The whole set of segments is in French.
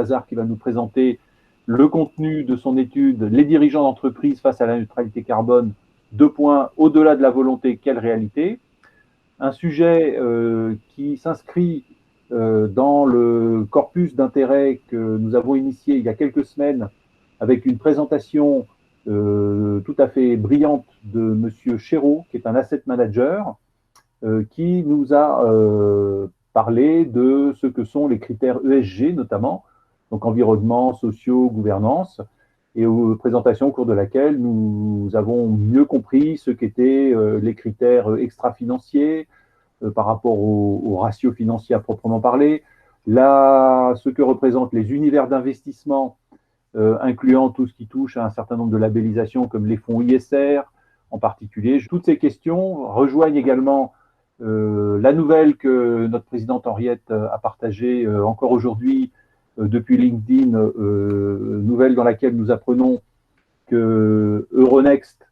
Mazars qui va nous présenter le contenu de son étude « Les dirigeants d'entreprise face à la neutralité carbone, deux points, au-delà de la volonté, quelle réalité ?» Un sujet qui s'inscrit dans le corpus d'intérêt que nous avons initié il y a quelques semaines avec une présentation tout à fait brillante de M. Chéreau, qui est un asset manager, qui nous a parlé de ce que sont les critères ESG notamment, donc environnement, sociaux, gouvernance, et aux présentations au cours de laquelle nous avons mieux compris ce qu'étaient les critères extra-financiers par rapport aux ratios financiers à proprement parler, là, ce que représentent les univers d'investissement, incluant tout ce qui touche à un certain nombre de labellisations comme les fonds ISR en particulier. Toutes ces questions rejoignent également la nouvelle que notre présidente Henriette a partagée encore aujourd'hui depuis LinkedIn, nouvelle dans laquelle nous apprenons que Euronext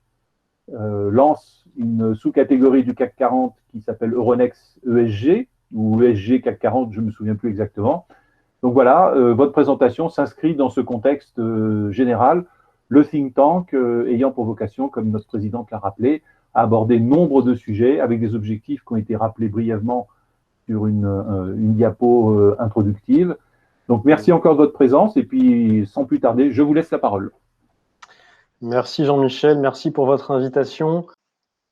lance une sous-catégorie du CAC 40 qui s'appelle Euronext ESG, ou ESG CAC 40, je ne me souviens plus exactement. Donc voilà, votre présentation s'inscrit dans ce contexte général, le think tank ayant pour vocation, comme notre présidente l'a rappelé, à aborder nombre de sujets avec des objectifs qui ont été rappelés brièvement sur une diapo introductive. Donc merci encore de votre présence et puis sans plus tarder, je vous laisse la parole. Merci Jean-Michel, merci pour votre invitation.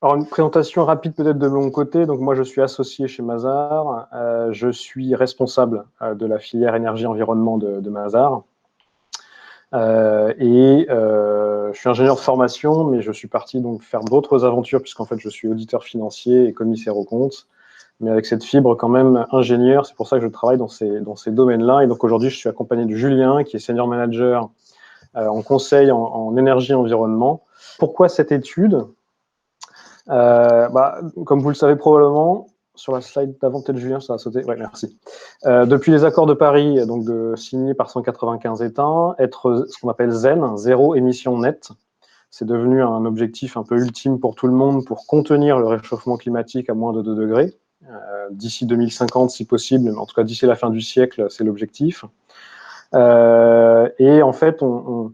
Alors une présentation rapide peut-être de mon côté. Donc moi je suis associé chez Mazars, je suis responsable de la filière énergie-environnement de Mazars. Je suis ingénieur de formation, mais je suis parti donc faire d'autres aventures puisqu'en fait je suis auditeur financier et commissaire aux comptes, mais avec cette fibre quand même ingénieur. C'est pour ça que je travaille dans ces domaines-là. Et donc aujourd'hui je suis accompagné de Julien qui est senior manager en conseil en énergie et environnement. Pourquoi cette étude? Comme vous le savez probablement, sur la slide d'avant, peut-être Julien, ça a sauté. Ouais, merci. Depuis les accords de Paris, donc signés par 195 États, être ce qu'on appelle ZEN, zéro émission nette, c'est devenu un objectif un peu ultime pour tout le monde pour contenir le réchauffement climatique à moins de 2 degrés, d'ici 2050 si possible, mais en tout cas d'ici la fin du siècle, c'est l'objectif. Et en fait, on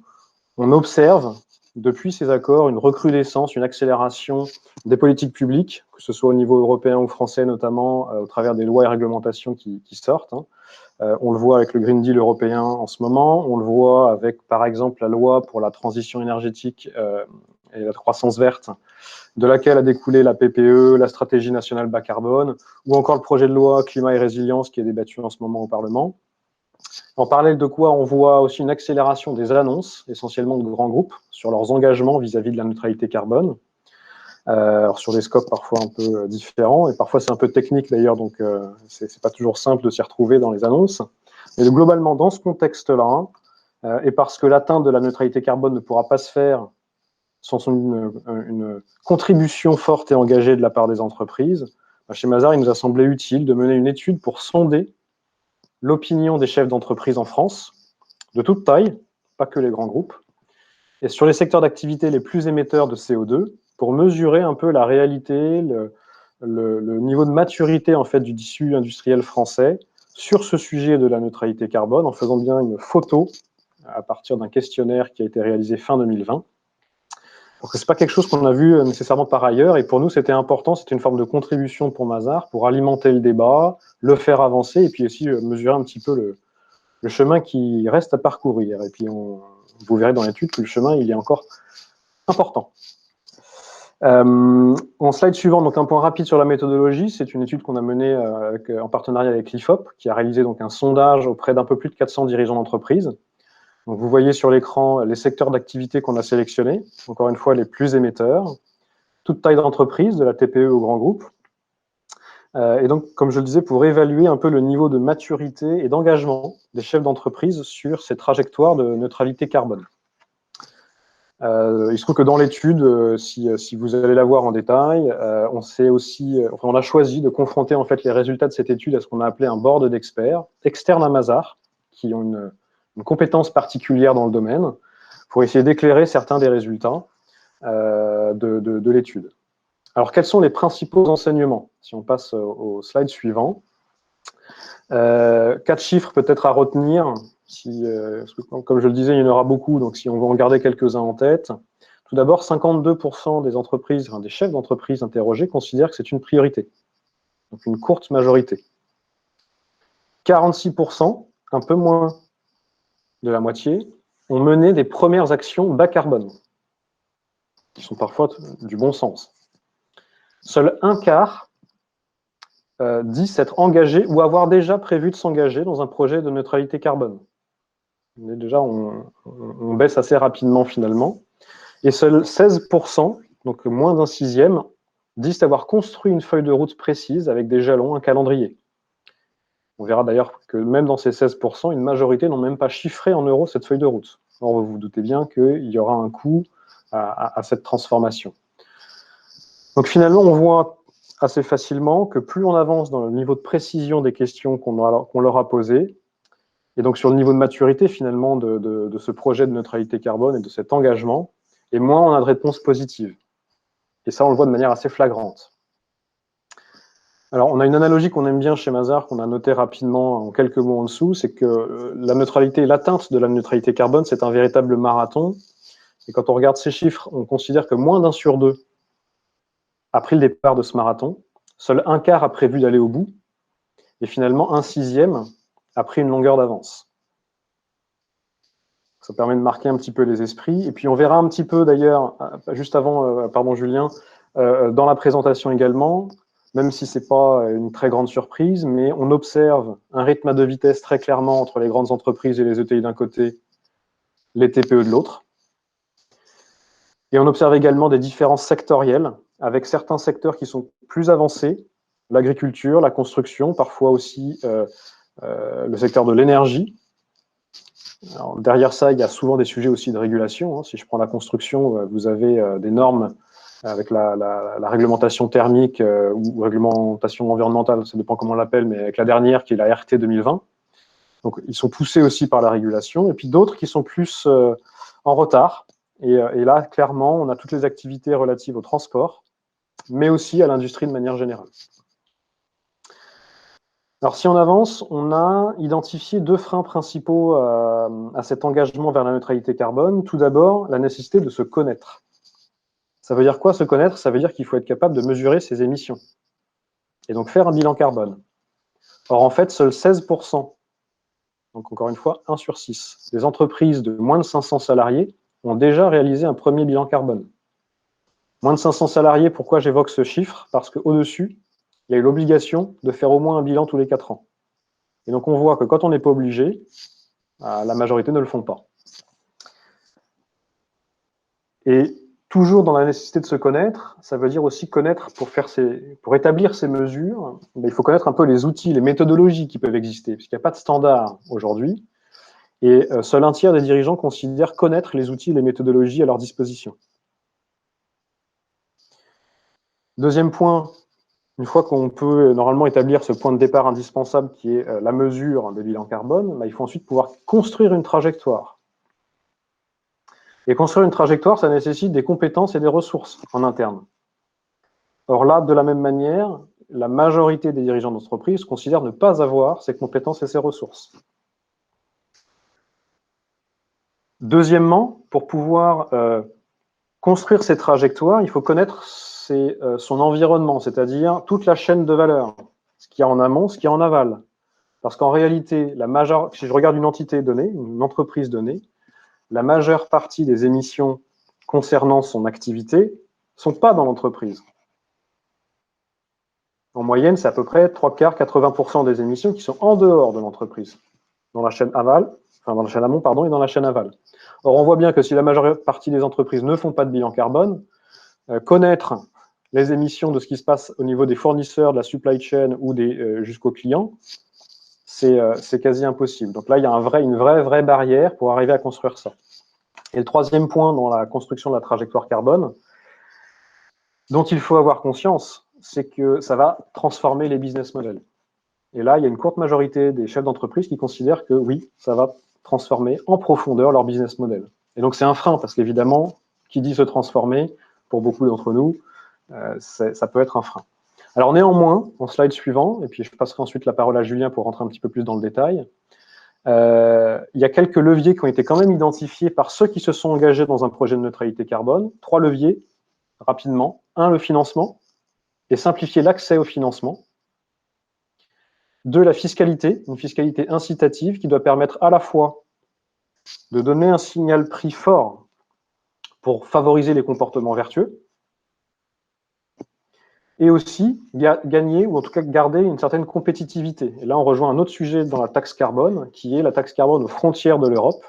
observe depuis ces accords une recrudescence, une accélération des politiques publiques, que ce soit au niveau européen ou français notamment, au travers des lois et réglementations qui sortent. On le voit avec le Green Deal européen en ce moment, on le voit avec par exemple la loi pour la transition énergétique et la croissance verte, de laquelle a découlé la PPE, la stratégie nationale bas carbone, ou encore le projet de loi climat et résilience qui est débattu en ce moment au Parlement. En parallèle de quoi, on voit aussi une accélération des annonces, essentiellement de grands groupes, sur leurs engagements vis-à-vis de la neutralité carbone. Alors sur des scopes parfois un peu différents, et parfois c'est un peu technique d'ailleurs, donc c'est pas toujours simple de s'y retrouver dans les annonces. Mais globalement, dans ce contexte-là, et parce que l'atteinte de la neutralité carbone ne pourra pas se faire sans une contribution forte et engagée de la part des entreprises, chez Mazars, il nous a semblé utile de mener une étude pour sonder l'opinion des chefs d'entreprise en France, de toute taille, pas que les grands groupes, et sur les secteurs d'activité les plus émetteurs de CO2, pour mesurer un peu la réalité, le niveau de maturité en fait, du tissu industriel français sur ce sujet de la neutralité carbone, en faisant bien une photo à partir d'un questionnaire qui a été réalisé fin 2020. Ce n'est pas quelque chose qu'on a vu nécessairement par ailleurs, et pour nous c'était important, c'était une forme de contribution pour Mazars, pour alimenter le débat, le faire avancer, et puis aussi mesurer un petit peu le chemin qui reste à parcourir. Et puis vous verrez dans l'étude que le chemin il est encore important. En slide suivant, donc un point rapide sur la méthodologie, c'est une étude qu'on a menée en partenariat avec l'IFOP, qui a réalisé donc un sondage auprès d'un peu plus de 400 dirigeants d'entreprise. Donc vous voyez sur l'écran les secteurs d'activité qu'on a sélectionnés, encore une fois les plus émetteurs, toute taille d'entreprise, de la TPE au grand groupe. Et donc, comme je le disais, pour évaluer un peu le niveau de maturité et d'engagement des chefs d'entreprise sur ces trajectoires de neutralité carbone. Il se trouve que dans l'étude, si vous allez la voir en détail, on a choisi de confronter en fait les résultats de cette étude à ce qu'on a appelé un board d'experts externes à Mazars, qui ont une compétence particulière dans le domaine, pour essayer d'éclairer certains des résultats de l'étude. Alors, quels sont les principaux enseignements? Si on passe au slide suivant. 4 chiffres peut-être à retenir. parce que, comme je le disais, il y en aura beaucoup, donc si on veut en garder quelques-uns en tête. Tout d'abord, 52% des entreprises, enfin, des chefs d'entreprise interrogés considèrent que c'est une priorité, donc une courte majorité. 46%, un peu moins de la moitié, ont mené des premières actions bas carbone, qui sont parfois du bon sens. Seul un quart dit s'être engagé ou avoir déjà prévu de s'engager dans un projet de neutralité carbone. Mais déjà, on baisse assez rapidement finalement. Et seuls 16%, donc moins d'un sixième, disent avoir construit une feuille de route précise avec des jalons, un calendrier. On verra d'ailleurs que même dans ces 16%, une majorité n'ont même pas chiffré en euros cette feuille de route. Or, vous vous doutez bien qu'il y aura un coût à cette transformation. Donc finalement, on voit assez facilement que plus on avance dans le niveau de précision des questions qu'on leur a posées, et donc sur le niveau de maturité finalement de ce projet de neutralité carbone et de cet engagement, et moins on a de réponses positives. Et ça, on le voit de manière assez flagrante. Alors, on a une analogie qu'on aime bien chez Mazars, qu'on a noté rapidement en quelques mots en dessous, c'est que la neutralité, l'atteinte de la neutralité carbone, c'est un véritable marathon. Et quand on regarde ces chiffres, on considère que moins d'un sur deux a pris le départ de ce marathon, seul un quart a prévu d'aller au bout, et finalement un sixième a pris une longueur d'avance. Ça permet de marquer un petit peu les esprits. Et puis on verra un petit peu d'ailleurs, juste avant, pardon Julien, dans la présentation également, même si ce n'est pas une très grande surprise, mais on observe un rythme à deux vitesses très clairement entre les grandes entreprises et les ETI d'un côté, les TPE de l'autre. Et on observe également des différences sectorielles, avec certains secteurs qui sont plus avancés, l'agriculture, la construction, parfois aussi le secteur de l'énergie. Alors, derrière ça, il y a souvent des sujets aussi de régulation. Si je prends la construction, vous avez des normes avec la réglementation thermique ou réglementation environnementale, ça dépend comment on l'appelle, mais avec la dernière qui est la RT 2020. Donc, ils sont poussés aussi par la régulation. Et puis d'autres qui sont plus en retard. Et là, clairement, on a toutes les activités relatives au transport, mais aussi à l'industrie de manière générale. Alors, si on avance, on a identifié deux freins principaux à cet engagement vers la neutralité carbone. Tout d'abord, la nécessité de se connaître. Ça veut dire quoi, se connaître? Ça veut dire qu'il faut être capable de mesurer ses émissions et donc faire un bilan carbone. Or, en fait, seuls 16%, donc encore une fois, 1 sur 6, des entreprises de moins de 500 salariés ont déjà réalisé un premier bilan carbone. Moins de 500 salariés, pourquoi j'évoque ce chiffre? Parce qu'au-dessus, il y a eu l'obligation de faire au moins un bilan tous les 4 ans. Et donc, on voit que quand on n'est pas obligé, la majorité ne le font pas. Et toujours dans la nécessité de se connaître, ça veut dire aussi connaître, pour établir ces mesures, il faut connaître un peu les outils, les méthodologies qui peuvent exister, puisqu'il n'y a pas de standard aujourd'hui. Et seul un tiers des dirigeants considèrent connaître les outils et les méthodologies à leur disposition. Deuxième point, une fois qu'on peut normalement établir ce point de départ indispensable qui est la mesure des bilans carbone, il faut ensuite pouvoir construire une trajectoire. Et construire une trajectoire, ça nécessite des compétences et des ressources en interne. Or là, de la même manière, la majorité des dirigeants d'entreprise considèrent ne pas avoir ces compétences et ces ressources. Deuxièmement, pour pouvoir construire ces trajectoires, il faut connaître son environnement, c'est-à-dire toute la chaîne de valeur, ce qu'il y a en amont, ce qu'il y a en aval. Parce qu'en réalité, si je regarde une entité donnée, une entreprise donnée, la majeure partie des émissions concernant son activité ne sont pas dans l'entreprise. En moyenne, c'est à peu près 3/4, 80% des émissions qui sont en dehors de l'entreprise, dans la chaîne aval, enfin dans la chaîne amont, pardon, et dans la chaîne aval. Or, on voit bien que si la majeure partie des entreprises ne font pas de bilan carbone, connaître les émissions de ce qui se passe au niveau des fournisseurs, de la supply chain ou jusqu'aux clients, c'est quasi impossible. Donc là, il y a une vraie barrière pour arriver à construire ça. Et le troisième point dans la construction de la trajectoire carbone, dont il faut avoir conscience, c'est que ça va transformer les business models. Et là, il y a une courte majorité des chefs d'entreprise qui considèrent que oui, ça va transformer en profondeur leur business model. Et donc c'est un frein, parce qu'évidemment, qui dit se transformer, pour beaucoup d'entre nous, ça peut être un frein. Alors néanmoins, en slide suivant, et puis je passerai ensuite la parole à Julien pour rentrer un petit peu plus dans le détail, Il y a quelques leviers qui ont été quand même identifiés par ceux qui se sont engagés dans un projet de neutralité carbone. 3 leviers, rapidement. 1, le financement, et simplifier l'accès au financement. 2, la fiscalité, une fiscalité incitative qui doit permettre à la fois de donner un signal prix fort pour favoriser les comportements vertueux, et aussi gagner, ou en tout cas garder une certaine compétitivité. Et là, on rejoint un autre sujet dans la taxe carbone, qui est la taxe carbone aux frontières de l'Europe,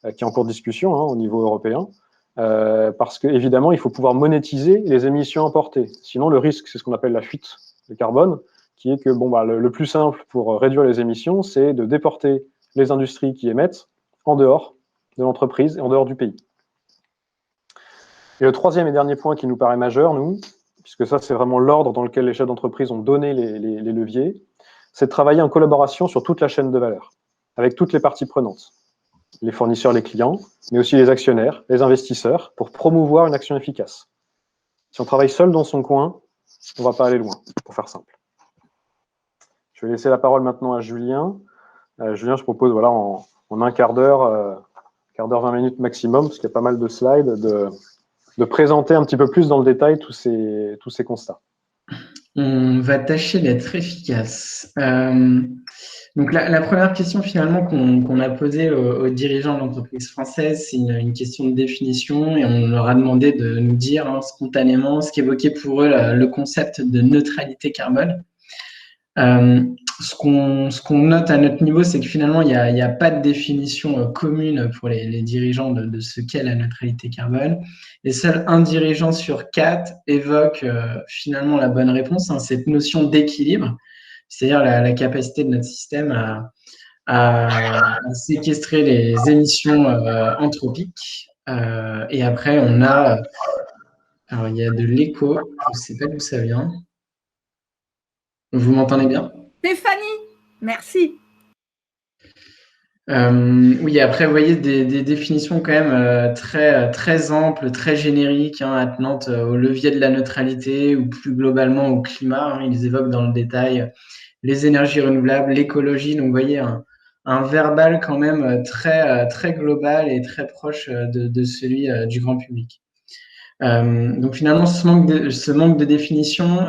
qui est en cours de discussion au niveau européen, parce qu'évidemment, il faut pouvoir monétiser les émissions importées. Sinon, le risque, c'est ce qu'on appelle la fuite de carbone, qui est que le plus simple pour réduire les émissions, c'est de déporter les industries qui émettent en dehors de l'entreprise et en dehors du pays. Et le troisième et dernier point qui nous paraît majeur, nous, puisque ça, c'est vraiment l'ordre dans lequel les chefs d'entreprise ont donné les leviers, c'est de travailler en collaboration sur toute la chaîne de valeur, avec toutes les parties prenantes, les fournisseurs, les clients, mais aussi les actionnaires, les investisseurs, pour promouvoir une action efficace. Si on travaille seul dans son coin, on ne va pas aller loin, pour faire simple. Je vais laisser la parole maintenant à Julien. Julien, je propose, voilà, en un quart d'heure, 20 minutes maximum, parce qu'il y a pas mal de slides, de présenter un petit peu plus dans le détail tous ces constats. On va tâcher d'être efficace. Donc la première question finalement qu'on a posée aux dirigeants d'entreprises françaises, c'est une question de définition, et on leur a demandé de nous dire spontanément ce qu'évoquait pour eux le concept de neutralité carbone. Ce qu'on note à notre niveau, c'est que finalement, il n'y a pas de définition commune pour les dirigeants de ce qu'est la neutralité carbone. Et seul un dirigeant sur 4 évoque finalement la bonne réponse, cette notion d'équilibre, c'est-à-dire la capacité de notre système à séquestrer les émissions anthropiques. Et après, on a... Alors, il y a de l'écho, je ne sais pas d'où ça vient. Vous m'entendez bien ? Stéphanie, merci. Oui, après, vous voyez des définitions quand même très amples, très génériques, attenant au levier de la neutralité ou plus globalement au climat. Ils évoquent dans le détail les énergies renouvelables, l'écologie. Donc, vous voyez un verbal quand même très global et très proche de celui du grand public. Donc, finalement, ce manque de définition...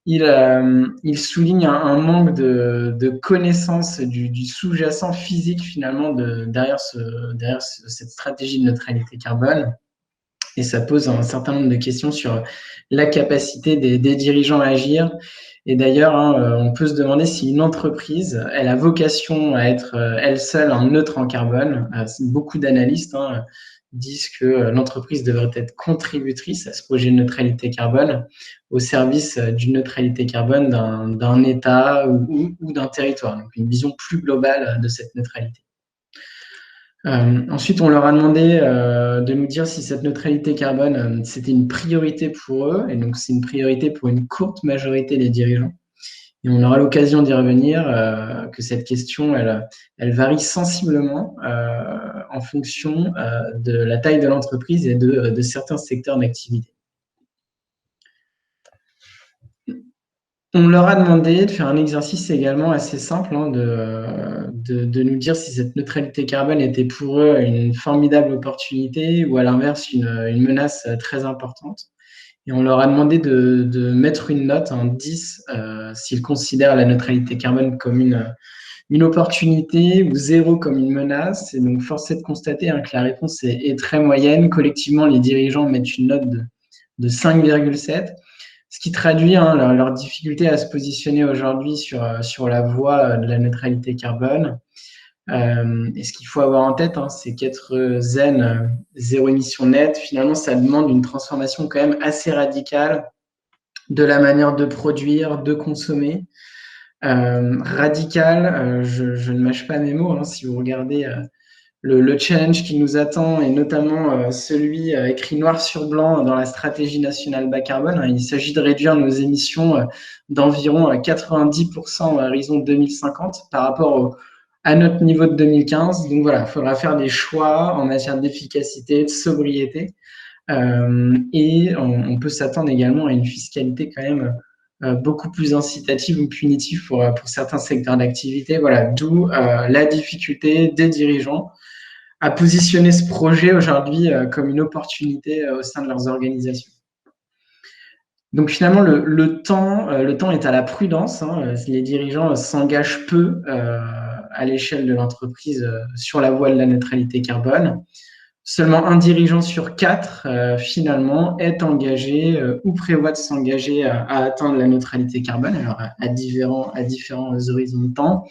Il souligne un manque de connaissance du sous-jacent physique finalement derrière cette stratégie de neutralité carbone, et ça pose un certain nombre de questions sur la capacité des dirigeants à agir. Et d'ailleurs, on peut se demander si une entreprise, elle a vocation à être elle seule un neutre en carbone. Beaucoup d'analystes disent que l'entreprise devrait être contributrice à ce projet de neutralité carbone au service d'une neutralité carbone d'un État ou d'un territoire. Donc, une vision plus globale de cette neutralité. Ensuite, on leur a demandé de nous dire si cette neutralité carbone, c'était une priorité pour eux, et donc c'est une priorité pour une courte majorité des dirigeants. Et on aura l'occasion d'y revenir, que cette question, elle varie sensiblement en fonction de la taille de l'entreprise et de certains secteurs d'activité. On leur a demandé de faire un exercice également assez simple, de nous dire si cette neutralité carbone était pour eux une formidable opportunité ou à l'inverse une menace très importante. Et on leur a demandé de mettre une note, un 10, s'ils considèrent la neutralité carbone comme une opportunité ou 0 comme une menace. Et donc, force est de constater que la réponse est très moyenne. Collectivement, les dirigeants mettent une note de 5,7. Ce qui traduit leur difficulté à se positionner aujourd'hui sur la voie de la neutralité carbone. Et ce qu'il faut avoir en tête, c'est qu'être zen, zéro émission nette, finalement, ça demande une transformation quand même assez radicale de la manière de produire, de consommer. Radicale, je ne mâche pas mes mots, si vous regardez le challenge qui nous attend, et notamment celui écrit noir sur blanc dans la stratégie nationale bas carbone. Il s'agit de réduire nos émissions d'environ 90% à horizon 2050 par rapport à notre niveau de 2015. Donc voilà, il faudra faire des choix en matière d'efficacité, de sobriété. Et on peut s'attendre également à une fiscalité quand même beaucoup plus incitative ou punitive pour certains secteurs d'activité. Voilà, d'où la difficulté des dirigeants à positionner ce projet aujourd'hui comme une opportunité au sein de leurs organisations. Donc finalement, le temps est à la prudence. Les dirigeants s'engagent peu à l'échelle de l'entreprise sur la voie de la neutralité carbone. Seulement un dirigeant sur 4, finalement, est engagé ou prévoit de s'engager à atteindre la neutralité carbone, alors à différents horizons de temps.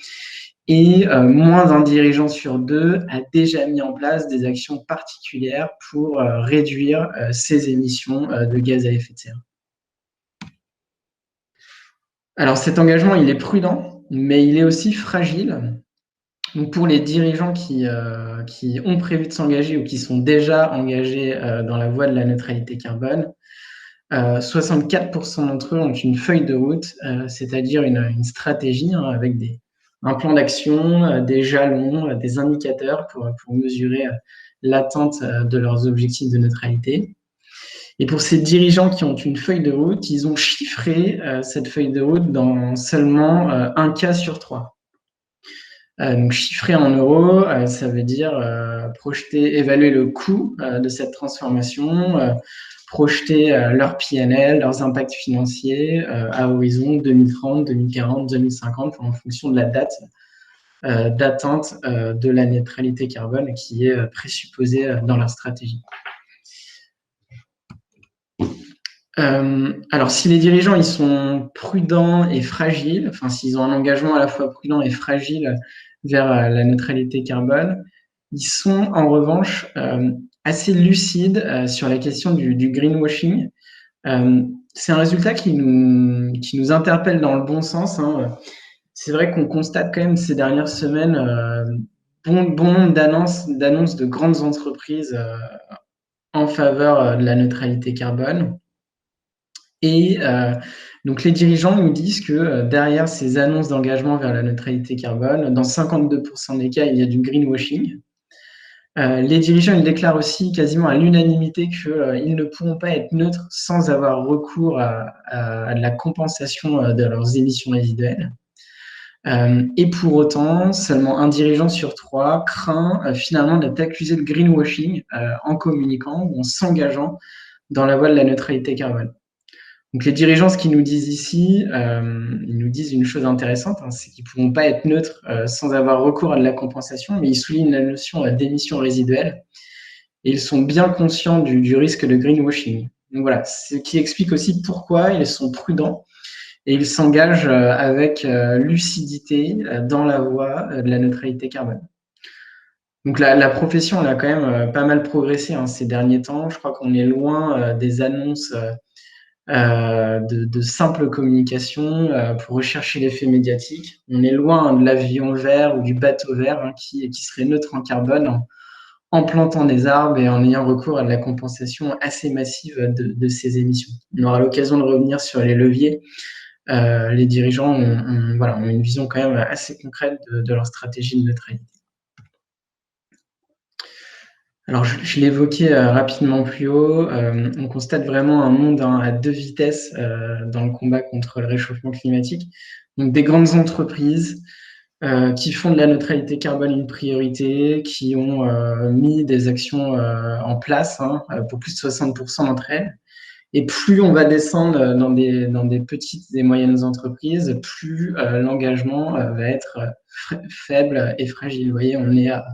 Et moins d'un dirigeant sur 2 a déjà mis en place des actions particulières pour réduire ses émissions de gaz à effet de serre. Alors cet engagement, il est prudent, mais il est aussi fragile. Donc pour les dirigeants qui ont prévu de s'engager ou qui sont déjà engagés dans la voie de la neutralité carbone, 64% d'entre eux ont une feuille de route, c'est-à-dire une stratégie avec un plan d'action, des jalons, des indicateurs pour mesurer l'atteinte de leurs objectifs de neutralité. Et pour ces dirigeants qui ont une feuille de route, ils ont chiffré cette feuille de route dans seulement un cas sur 3. Donc chiffré en euros, ça veut dire évaluer le coût de cette transformation, projeter leur PNL, leurs impacts financiers à horizon 2030, 2040, 2050 en fonction de la date d'atteinte de la neutralité carbone qui est présupposée dans leur stratégie. Alors, si les dirigeants ils sont prudents et fragiles, enfin s'ils ont un engagement à la fois prudent et fragile vers la neutralité carbone, ils sont en revanche assez lucides sur la question du greenwashing. C'est un résultat qui nous interpelle dans le bon sens. C'est vrai qu'on constate quand même ces dernières semaines bon nombre d'annonces de grandes entreprises en faveur de la neutralité carbone. Et donc, les dirigeants nous disent que derrière ces annonces d'engagement vers la neutralité carbone, dans 52% des cas, il y a du greenwashing. Les dirigeants ils déclarent aussi quasiment à l'unanimité qu'ils ne pourront pas être neutres sans avoir recours à de la compensation de leurs émissions résiduelles. Et pour autant, seulement un dirigeant sur 3 craint finalement d'être accusé de greenwashing en communiquant ou en s'engageant dans la voie de la neutralité carbone. Donc les dirigeants, ce qu'ils nous disent ici, ils nous disent une chose intéressante, c'est qu'ils ne pourront pas être neutres sans avoir recours à de la compensation, mais ils soulignent la notion d'émission résiduelle et ils sont bien conscients du risque de greenwashing. Donc voilà, ce qui explique aussi pourquoi ils sont prudents et ils s'engagent avec lucidité dans la voie de la neutralité carbone. Donc la profession elle a quand même pas mal progressé ces derniers temps. Je crois qu'on est loin des annonces de simple communication pour rechercher l'effet médiatique. On est loin de l'avion vert ou du bateau vert qui serait neutre en carbone en plantant des arbres et en ayant recours à de la compensation assez massive de ces émissions. On aura l'occasion de revenir sur les leviers. Les dirigeants ont une vision quand même assez concrète de leur stratégie de neutralité. Alors, je l'évoquais rapidement plus haut, on constate vraiment un monde à 2 vitesses dans le combat contre le réchauffement climatique. Donc, des grandes entreprises qui font de la neutralité carbone une priorité, qui ont mis des actions en place pour plus de 60% d'entre elles. Et plus on va descendre dans des petites et moyennes entreprises, plus l'engagement va être faible et fragile. Vous voyez, on est à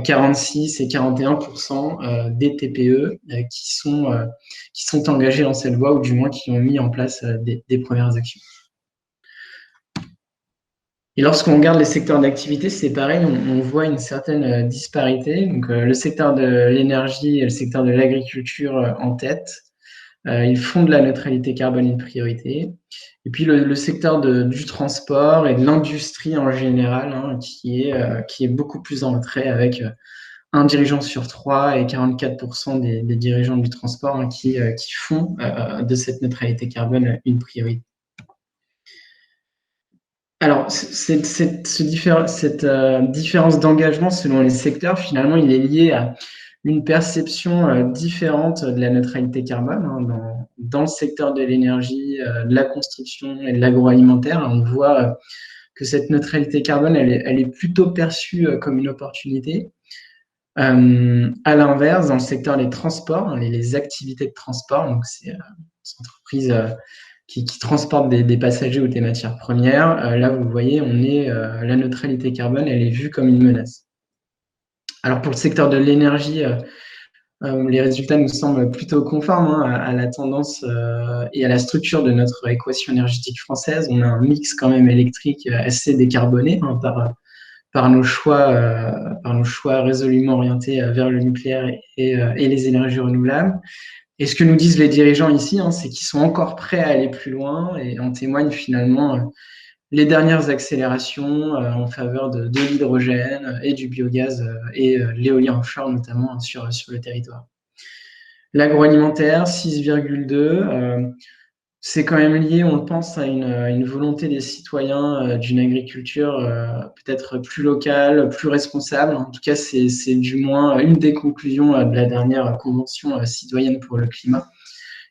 46 et 41% des TPE qui sont engagés dans cette voie ou du moins qui ont mis en place des premières actions. Et lorsqu'on regarde les secteurs d'activité, c'est pareil, on voit une certaine disparité. Donc, le secteur de l'énergie et le secteur de l'agriculture en tête, ils font de la neutralité carbone une priorité. Et puis le secteur du transport et de l'industrie en général, qui est beaucoup plus en retrait avec un dirigeant sur 3 et 44% des dirigeants du transport qui font de cette neutralité carbone une priorité. Alors, cette différence d'engagement selon les secteurs, finalement, il est lié à une perception différente de la neutralité carbone dans le secteur de l'énergie, de la construction et de l'agroalimentaire. On voit que cette neutralité carbone, elle est plutôt perçue comme une opportunité. À l'inverse, dans le secteur des transports, les activités de transport, donc c'est des entreprises qui transportent des passagers ou des matières premières, là vous voyez, la neutralité carbone, elle est vue comme une menace. Alors pour le secteur de l'énergie, les résultats nous semblent plutôt conformes à la tendance et à la structure de notre équation énergétique française. On a un mix quand même électrique assez décarboné par nos choix résolument orientés vers le nucléaire et les énergies renouvelables. Et ce que nous disent les dirigeants ici, c'est qu'ils sont encore prêts à aller plus loin, et en témoignent finalement les dernières accélérations en faveur de l'hydrogène et du biogaz et l'éolien offshore notamment sur le territoire. L'agroalimentaire, 6,2, c'est quand même lié, on le pense, à une volonté des citoyens d'une agriculture peut-être plus locale, plus responsable. En tout cas, c'est du moins une des conclusions de la dernière convention citoyenne pour le climat.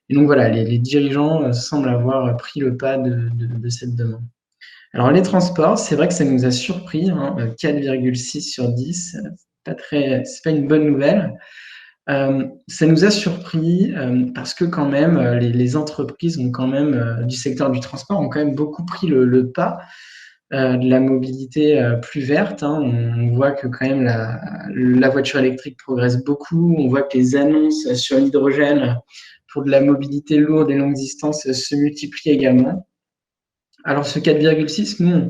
Et donc voilà, les dirigeants semblent avoir pris le pas de cette demande. Alors les transports, c'est vrai que ça nous a surpris, 4,6 sur 10, c'est pas une bonne nouvelle. Ça nous a surpris parce que quand même, les entreprises ont quand même, du secteur du transport ont quand même beaucoup pris le pas de la mobilité plus verte. On voit que quand même la voiture électrique progresse beaucoup. On voit que les annonces sur l'hydrogène pour de la mobilité lourde et longue distance se multiplient également. Alors ce 4,6, nous,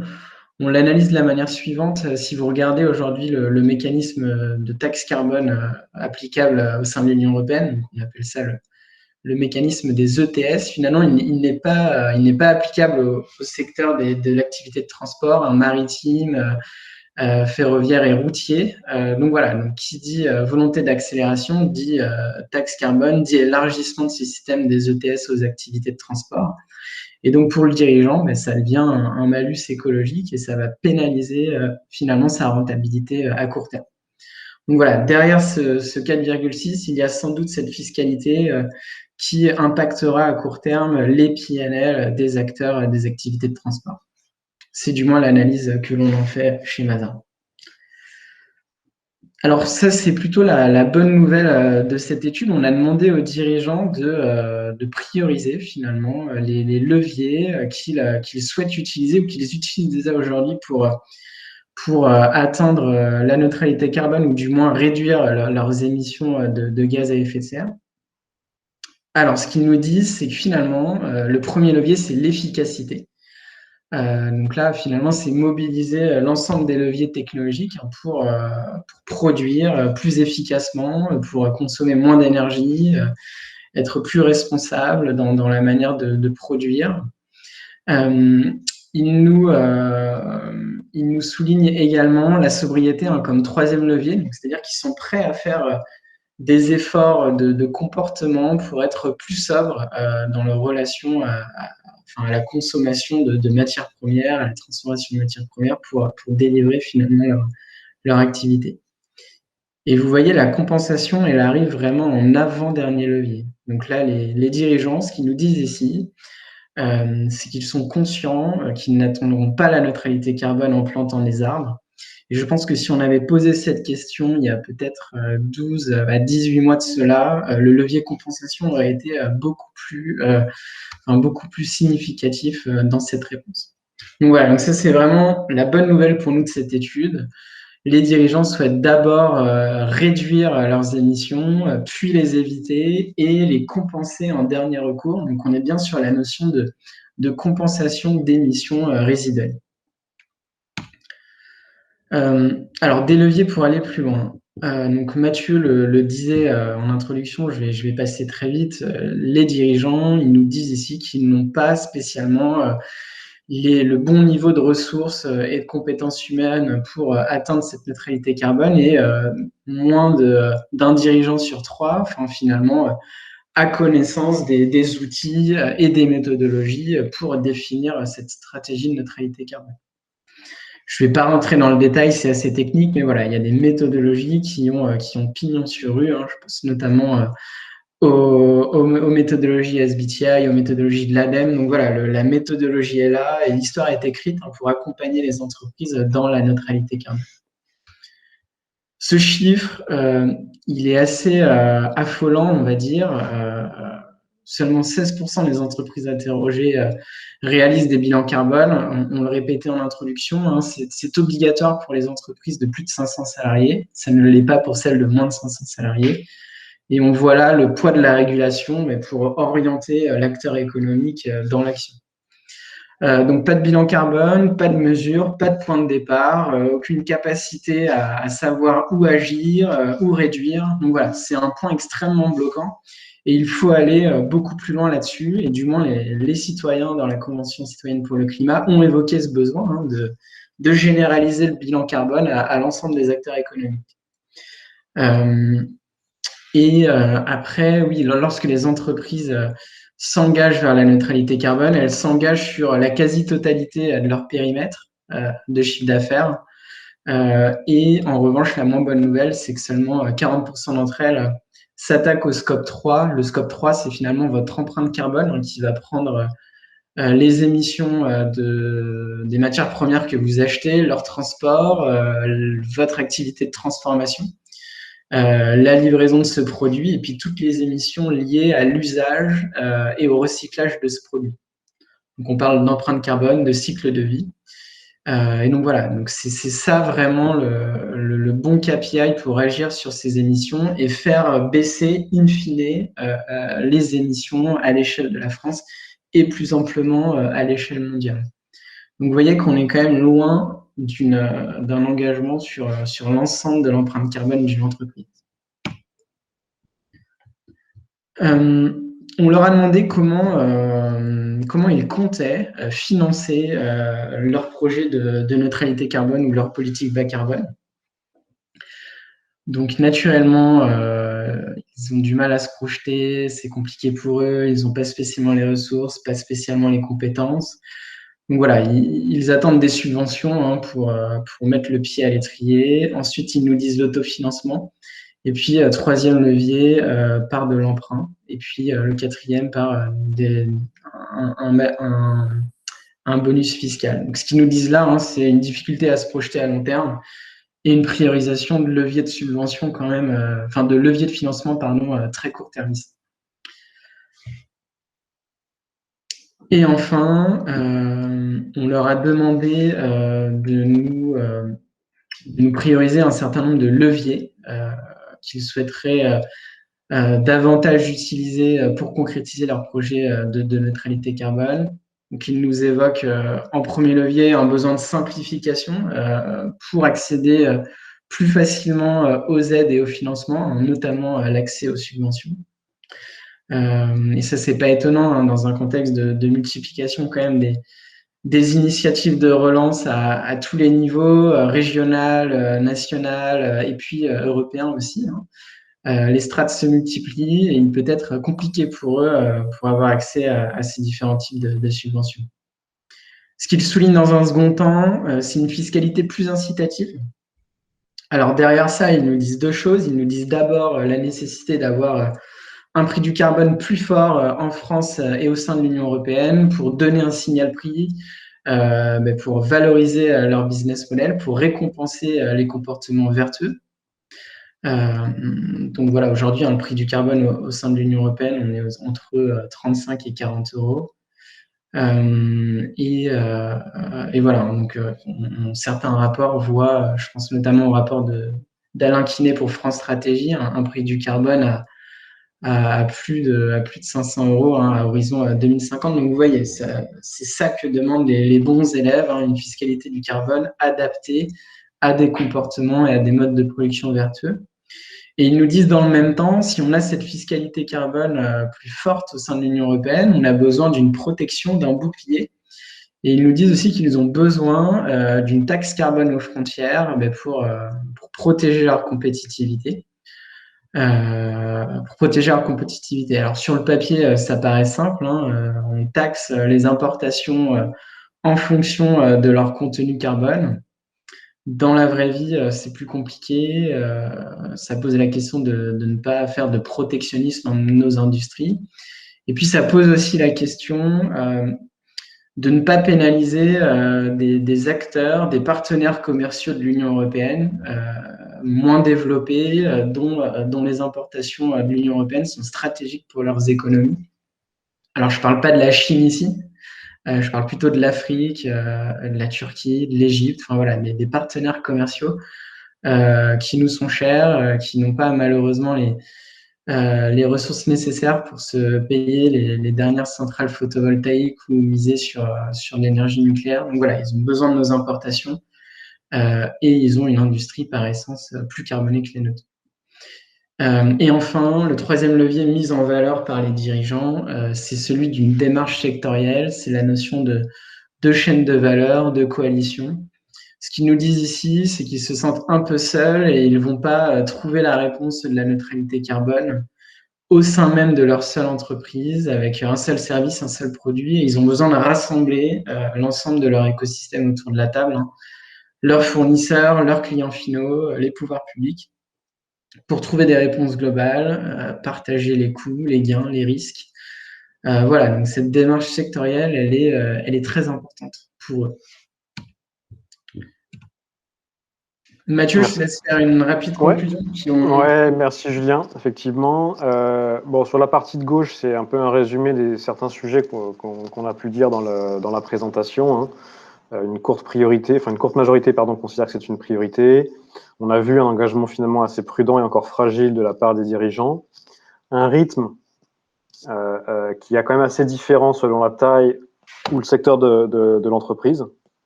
on l'analyse de la manière suivante. Si vous regardez aujourd'hui le mécanisme de taxe carbone applicable au sein de l'Union européenne, on appelle ça le mécanisme des ETS, finalement, il n'est pas applicable au secteur de l'activité de transport, maritime, ferroviaire et routier. Donc voilà, donc qui dit volonté d'accélération, dit taxe carbone, dit élargissement de ce système des ETS aux activités de transport. Et donc, pour le dirigeant, ça devient un malus écologique et ça va pénaliser finalement sa rentabilité à court terme. Donc voilà, derrière ce 4,6, il y a sans doute cette fiscalité qui impactera à court terme les PNL des acteurs des activités de transport. C'est du moins l'analyse que l'on en fait chez Mazars. Alors ça, c'est plutôt la bonne nouvelle de cette étude. On a demandé aux dirigeants de prioriser finalement les leviers qu'ils souhaitent utiliser ou qu'ils utilisent déjà aujourd'hui pour atteindre la neutralité carbone ou du moins réduire leurs émissions de gaz à effet de serre. Alors, ce qu'ils nous disent, c'est que finalement, le premier levier, c'est l'efficacité. Donc là, finalement, c'est mobiliser l'ensemble des leviers technologiques pour produire plus efficacement, pour consommer moins d'énergie, être plus responsable dans la manière de produire. Il nous souligne également la sobriété comme troisième levier, c'est-à-dire qu'ils sont prêts à faire des efforts de comportement pour être plus sobres dans leur relation à la consommation de matières premières, à la transformation de matières premières pour délivrer finalement leur activité. Et vous voyez, la compensation, elle arrive vraiment en avant-dernier levier. Donc là, les dirigeants, ce qu'ils nous disent ici, c'est qu'ils sont conscients qu'ils n'atteindront pas la neutralité carbone en plantant des arbres. Et je pense que si on avait posé cette question il y a peut-être 12 à 18 mois de cela, le levier compensation aurait été beaucoup plus significatif dans cette réponse. Donc voilà, donc ça c'est vraiment la bonne nouvelle pour nous de cette étude. Les dirigeants souhaitent d'abord réduire leurs émissions, puis les éviter et les compenser en dernier recours. Donc on est bien sur la notion de compensation d'émissions résiduelles. Alors, des leviers pour aller plus loin. Donc Mathieu le disait en introduction, je vais passer très vite. Les dirigeants, ils nous disent ici qu'ils n'ont pas spécialement le bon niveau de ressources et de compétences humaines pour atteindre cette neutralité carbone et moins d'un dirigeant sur 3, finalement, a connaissance des outils et des méthodologies pour définir cette stratégie de neutralité carbone. Je ne vais pas rentrer dans le détail, c'est assez technique, mais voilà, il y a des méthodologies qui ont pignon sur rue. Hein. Je pense notamment aux méthodologies SBTI, aux méthodologies de l'ADEME. Donc voilà, la méthodologie est là et l'histoire est écrite pour accompagner les entreprises dans la neutralité carbone. Ce chiffre, il est assez affolant, on va dire. Seulement 16% des entreprises interrogées réalisent des bilans carbone. On le répétait en introduction, hein, c'est obligatoire pour les entreprises de plus de 500 salariés. Ça ne l'est pas pour celles de moins de 500 salariés. Et on voit là le poids de la régulation mais pour orienter l'acteur économique dans l'action. Donc, pas de bilan carbone, pas de mesure, pas de point de départ, aucune capacité à savoir où agir, où réduire. Donc voilà, c'est un point extrêmement bloquant et il faut aller beaucoup plus loin là-dessus. Et du moins, les citoyens dans la Convention citoyenne pour le climat ont évoqué ce besoin hein, de généraliser le bilan carbone à l'ensemble des acteurs économiques. Après, oui, lorsque les entreprises s'engagent vers la neutralité carbone, elles s'engagent sur la quasi-totalité de leur périmètre de chiffre d'affaires. Et en revanche, la moins bonne nouvelle, c'est que seulement 40% d'entre elles s'attaquent au scope 3. Le scope 3, c'est finalement votre empreinte carbone hein, qui va prendre les émissions des matières premières que vous achetez, leur transport, votre activité de transformation. La livraison de ce produit et puis toutes les émissions liées à l'usage et au recyclage de ce produit. Donc, on parle d'empreinte carbone, de cycle de vie. Et donc, voilà, donc c'est ça vraiment le bon KPI pour agir sur ces émissions et faire baisser, in fine, les émissions à l'échelle de la France et plus amplement à l'échelle mondiale. Donc, vous voyez qu'on est quand même loin d'un engagement sur l'ensemble de l'empreinte carbone d'une entreprise. On leur a demandé comment ils comptaient financer leur projet de neutralité carbone ou leur politique bas carbone. Donc, naturellement, ils ont du mal à se projeter, c'est compliqué pour eux, ils n'ont pas spécialement les ressources, pas spécialement les compétences. Donc voilà, ils attendent des subventions hein, pour mettre le pied à l'étrier. Ensuite, ils nous disent l'autofinancement. Et puis, troisième levier, par de l'emprunt. Et puis, le quatrième, par un bonus fiscal. Donc, ce qu'ils nous disent là, hein, c'est une difficulté à se projeter à long terme et une priorisation de levier de subvention quand même, de levier de financement, pardon, très court-termiste. Et enfin, on leur a demandé de nous prioriser un certain nombre de leviers qu'ils souhaiteraient davantage utiliser pour concrétiser leur projet de neutralité carbone. Donc, ils nous évoquent en premier levier un besoin de simplification pour accéder plus facilement aux aides et au financement, notamment l'accès aux subventions. Et ça, c'est pas étonnant hein, dans un contexte de multiplication quand même des initiatives de relance à tous les niveaux, régional, national et puis européen aussi. Hein. Les strates se multiplient et il peut être compliqué pour eux pour avoir accès à ces différents types de subventions. Ce qu'ils soulignent dans un second temps, c'est une fiscalité plus incitative. Alors derrière ça, ils nous disent deux choses. Ils nous disent d'abord la nécessité d'avoir un prix du carbone plus fort en France et au sein de l'Union européenne pour donner un signal prix, pour valoriser leur business model, pour récompenser les comportements vertueux. Donc voilà, aujourd'hui, le prix du carbone au sein de l'Union européenne, on est entre 35 et 40 euros. Et voilà, donc certains rapports voient, je pense notamment au rapport d'Alain Quinet pour France Stratégie, un prix du carbone à plus de 500 euros hein, à horizon 2050. Donc vous voyez, c'est ça que demandent les bons élèves, hein, une fiscalité du carbone adaptée à des comportements et à des modes de production vertueux. Et ils nous disent dans le même temps, si on a cette fiscalité carbone plus forte au sein de l'Union européenne, on a besoin d'une protection, d'un bouclier. Et ils nous disent aussi qu'ils ont besoin d'une taxe carbone aux frontières pour protéger leur compétitivité. Alors sur le papier, ça paraît simple, hein, on taxe les importations en fonction de leur contenu carbone. Dans la vraie vie, c'est plus compliqué. Ça pose la question de ne pas faire de protectionnisme dans nos industries. Et puis, ça pose aussi la question de ne pas pénaliser des acteurs, des partenaires commerciaux de l'Union européenne moins développés, dont les importations de l'Union européenne sont stratégiques pour leurs économies. Alors, je ne parle pas de la Chine ici, je parle plutôt de l'Afrique, de la Turquie, de l'Égypte, enfin voilà, des partenaires commerciaux qui nous sont chers, qui n'ont pas malheureusement les ressources nécessaires pour se payer les dernières centrales photovoltaïques ou miser sur l'énergie nucléaire. Donc voilà, ils ont besoin de nos importations et ils ont une industrie par essence plus carbonée que les nôtres. Et enfin, le troisième levier mis en valeur par les dirigeants, c'est celui d'une démarche sectorielle, c'est la notion de chaîne de valeur, de coalition. Ce qu'ils nous disent ici, c'est qu'ils se sentent un peu seuls et ils ne vont pas trouver la réponse de la neutralité carbone au sein même de leur seule entreprise, avec un seul service, un seul produit. Et ils ont besoin de rassembler l'ensemble de leur écosystème autour de la table, hein, leurs fournisseurs, leurs clients finaux, les pouvoirs publics, pour trouver des réponses globales, partager les coûts, les gains, les risques. Voilà, donc cette démarche sectorielle, elle est très importante pour eux. Mathieu, Merci. je te laisse faire une rapide conclusion. Ouais, merci Julien, effectivement. Bon, sur la partie de gauche, c'est un peu un résumé des certains sujets qu'on a pu dire dans la présentation, hein. Une courte majorité, considère que c'est une priorité. On a vu un engagement finalement assez prudent et encore fragile de la part des dirigeants. Un rythme qui est quand même assez différent selon la taille ou le secteur de l'entreprise,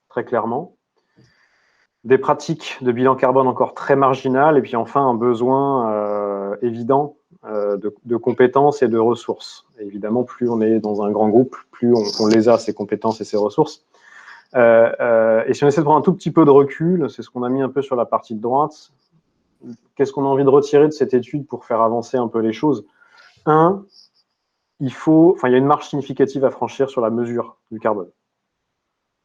très clairement. Des pratiques de bilan carbone encore très marginales, et puis enfin un besoin évident de compétences et de ressources. Et évidemment, plus on est dans un grand groupe, plus on les a, ces compétences et ces ressources. Et si on essaie de prendre un tout petit peu de recul, c'est ce qu'on a mis un peu sur la partie de droite, qu'est-ce qu'on a envie de retirer de cette étude pour faire avancer un peu les choses? Il y a une marge significative à franchir sur la mesure du carbone.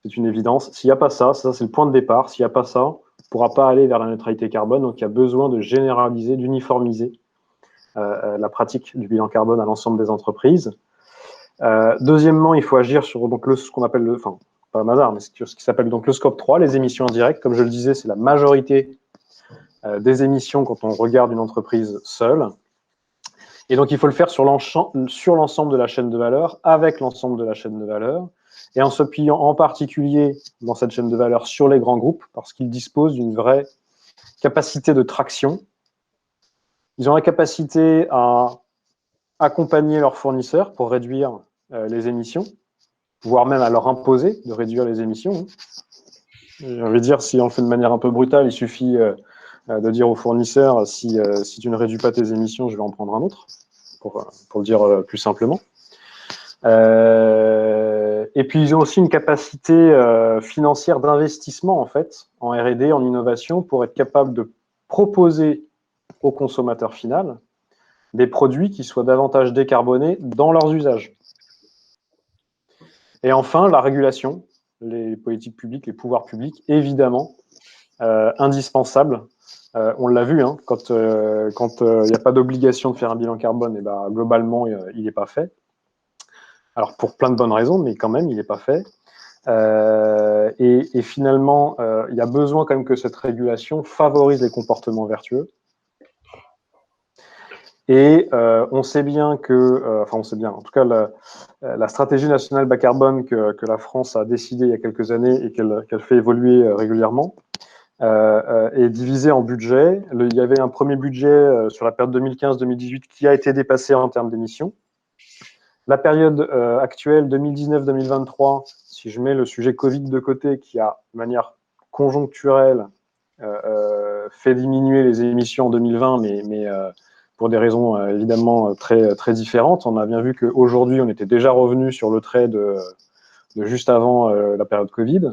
C'est une évidence. S'il n'y a pas ça c'est le point de départ. S'il n'y a pas ça, on ne pourra pas aller vers la neutralité carbone. Donc, il y a besoin de généraliser, d'uniformiser la pratique du bilan carbone à l'ensemble des entreprises. Deuxièmement, il faut agir sur ce qu'on appelle pas un hasard, mais ce qui s'appelle donc le scope 3, les émissions indirectes. Comme je le disais, c'est la majorité des émissions quand on regarde une entreprise seule. Et donc, il faut le faire sur l'ensemble de la chaîne de valeur, avec l'ensemble de la chaîne de valeur, et en s'appuyant en particulier dans cette chaîne de valeur sur les grands groupes, parce qu'ils disposent d'une vraie capacité de traction. Ils ont la capacité à accompagner leurs fournisseurs pour réduire les émissions, voire même à leur imposer de réduire les émissions. J'ai envie de dire, si on le fait de manière un peu brutale, il suffit de dire aux fournisseurs, si tu ne réduis pas tes émissions, je vais en prendre un autre, pour le dire plus simplement. Et puis, ils ont aussi une capacité financière d'investissement, en fait, en R&D, en innovation, pour être capable de proposer au consommateur final des produits qui soient davantage décarbonés dans leurs usages. Et enfin, la régulation, les politiques publiques, les pouvoirs publics, évidemment, indispensables. On l'a vu, hein, quand il n'y a pas d'obligation de faire un bilan carbone, et ben, globalement, il n'est pas fait. Alors, pour plein de bonnes raisons, mais quand même, il n'est pas fait. Et finalement, il y a besoin quand même que cette régulation favorise les comportements vertueux. Et on sait bien que, on sait bien, en tout cas, la stratégie nationale bas carbone que la France a décidée il y a quelques années et qu'elle fait évoluer régulièrement est divisée en budgets. Il y avait un premier budget sur la période 2015-2018 qui a été dépassé en termes d'émissions. La période actuelle, 2019-2023, si je mets le sujet Covid de côté, qui a, de manière conjoncturelle, fait diminuer les émissions en 2020, mais pour des raisons évidemment très, très différentes. On a bien vu qu'aujourd'hui, on était déjà revenu sur le trait de juste avant la période Covid.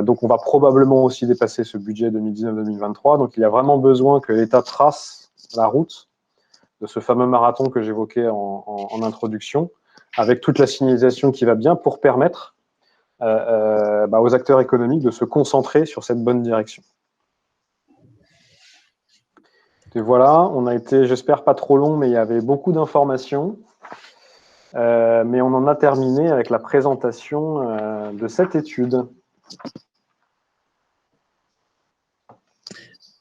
Donc, on va probablement aussi dépasser ce budget 2019-2023. Donc, il y a vraiment besoin que l'État trace la route de ce fameux marathon que j'évoquais en introduction, avec toute la signalisation qui va bien pour permettre aux acteurs économiques de se concentrer sur cette bonne direction. Et voilà, on a été, j'espère, pas trop long, mais il y avait beaucoup d'informations. Mais on en a terminé avec la présentation de cette étude.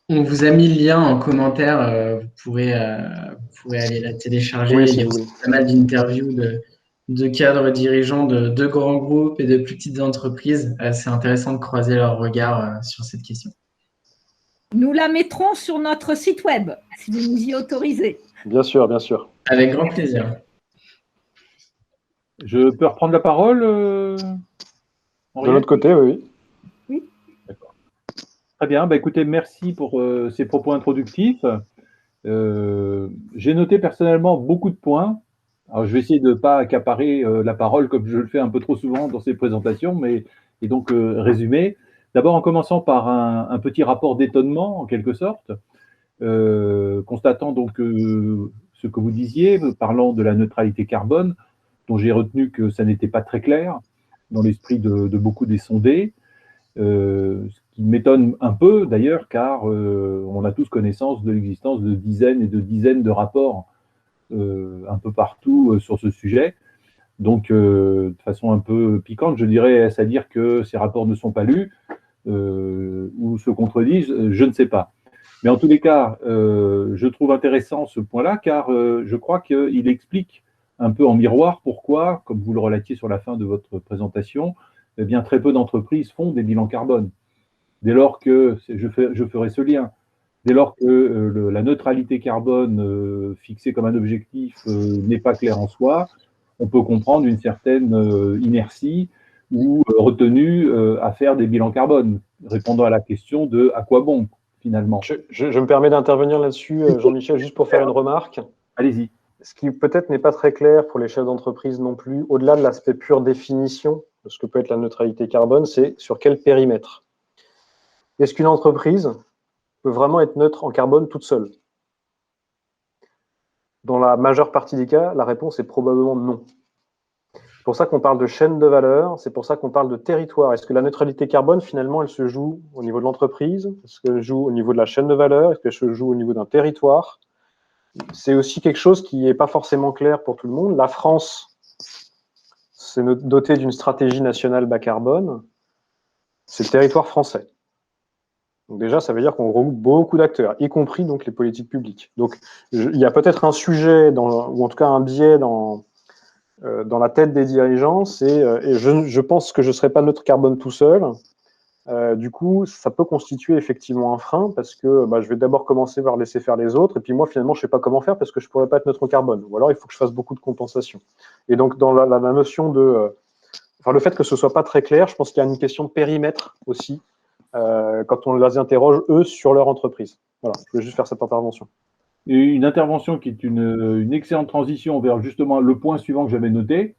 On vous a mis le lien en commentaire, vous pourrez aller la télécharger. Oui, Il y a aussi pas mal d'interviews de cadres dirigeants de grands groupes et de plus petites entreprises. C'est intéressant de croiser leur regard sur cette question. Nous la mettrons sur notre site web, si vous nous y autorisez. Bien sûr, bien sûr. Avec grand plaisir. Je peux reprendre la parole De l'autre côté, oui. Oui. D'accord. Très bien. Écoutez, merci pour ces propos introductifs. J'ai noté personnellement beaucoup de points. Alors, je vais essayer de ne pas accaparer la parole comme je le fais un peu trop souvent dans ces présentations, et donc résumer. D'abord, en commençant par un petit rapport d'étonnement, en quelque sorte, constatant donc ce que vous disiez, parlant de la neutralité carbone, dont j'ai retenu que ça n'était pas très clair dans l'esprit de beaucoup des sondés, ce qui m'étonne un peu d'ailleurs, car on a tous connaissance de l'existence de dizaines et de dizaines de rapports un peu partout sur ce sujet. Donc, de façon un peu piquante, je dirais, est-ce à dire que ces rapports ne sont pas lus ou se contredisent, je ne sais pas. Mais en tous les cas, je trouve intéressant ce point-là, car je crois qu'il explique un peu en miroir pourquoi, comme vous le relatiez sur la fin de votre présentation, eh bien, très peu d'entreprises font des bilans carbone. Dès lors que, je ferai ce lien, dès lors que la neutralité carbone fixée comme un objectif n'est pas claire en soi, on peut comprendre une certaine inertie ou retenue à faire des bilans carbone, répondant à la question de à quoi bon, finalement. Je me permets d'intervenir là-dessus, Jean-Michel, juste pour faire une remarque. Allez-y. Ce qui peut-être n'est pas très clair pour les chefs d'entreprise non plus, au-delà de l'aspect pure définition de ce que peut être la neutralité carbone, c'est sur quel périmètre. Est-ce qu'une entreprise peut vraiment être neutre en carbone toute seule? Dans la majeure partie des cas, la réponse est probablement non. C'est pour ça qu'on parle de chaîne de valeur, c'est pour ça qu'on parle de territoire. Est-ce que la neutralité carbone, finalement, elle se joue au niveau de l'entreprise? Est-ce qu'elle se joue au niveau de la chaîne de valeur? Est-ce qu'elle se joue au niveau d'un territoire? C'est aussi quelque chose qui n'est pas forcément clair pour tout le monde. La France s'est dotée d'une stratégie nationale bas carbone. C'est le territoire français. Donc déjà, ça veut dire qu'on regroupe beaucoup d'acteurs, y compris donc les politiques publiques. Donc il y a peut-être un sujet, ou en tout cas un biais dans la tête des dirigeants, et je pense que je ne serai pas neutre carbone tout seul. Du coup, ça peut constituer effectivement un frein parce que je vais d'abord commencer par laisser faire les autres, et puis moi, finalement, je ne sais pas comment faire parce que je ne pourrais pas être neutre carbone. Ou alors, il faut que je fasse beaucoup de compensation. Et donc, dans la notion de... le fait que ce ne soit pas très clair, je pense qu'il y a une question de périmètre aussi, quand on les interroge, eux, sur leur entreprise. Voilà, je voulais juste faire cette intervention. Et une intervention qui est une excellente transition vers justement le point suivant que j'avais noté,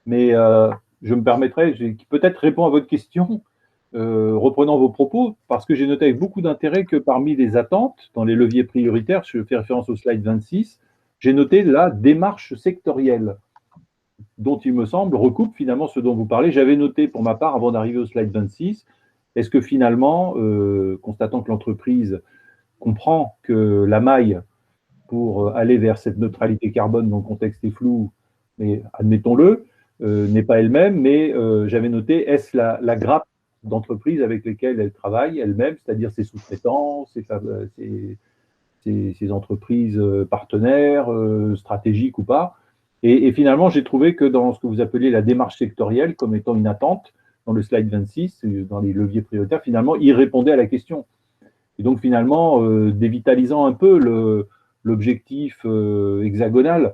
mais je me permettrai, qui peut-être répond à votre question, reprenant vos propos, parce que j'ai noté avec beaucoup d'intérêt que parmi les attentes, dans les leviers prioritaires, je fais référence au slide 26, j'ai noté la démarche sectorielle, dont il me semble recoupe finalement ce dont vous parlez. J'avais noté pour ma part, avant d'arriver au slide 26, est-ce que finalement, constatant que l'entreprise comprend que la maille pour aller vers cette neutralité carbone dont le contexte est flou, mais admettons-le, n'est pas elle-même, mais j'avais noté, est-ce la grappe d'entreprises avec lesquelles elle travaille elle-même, c'est-à-dire ses sous-traitants, ses entreprises partenaires, stratégiques ou pas. Et finalement, j'ai trouvé que dans ce que vous appelez la démarche sectorielle comme étant une attente, dans le slide 26, dans les leviers prioritaires, finalement, il répondait à la question. Et donc, finalement, dévitalisant un peu l'objectif hexagonal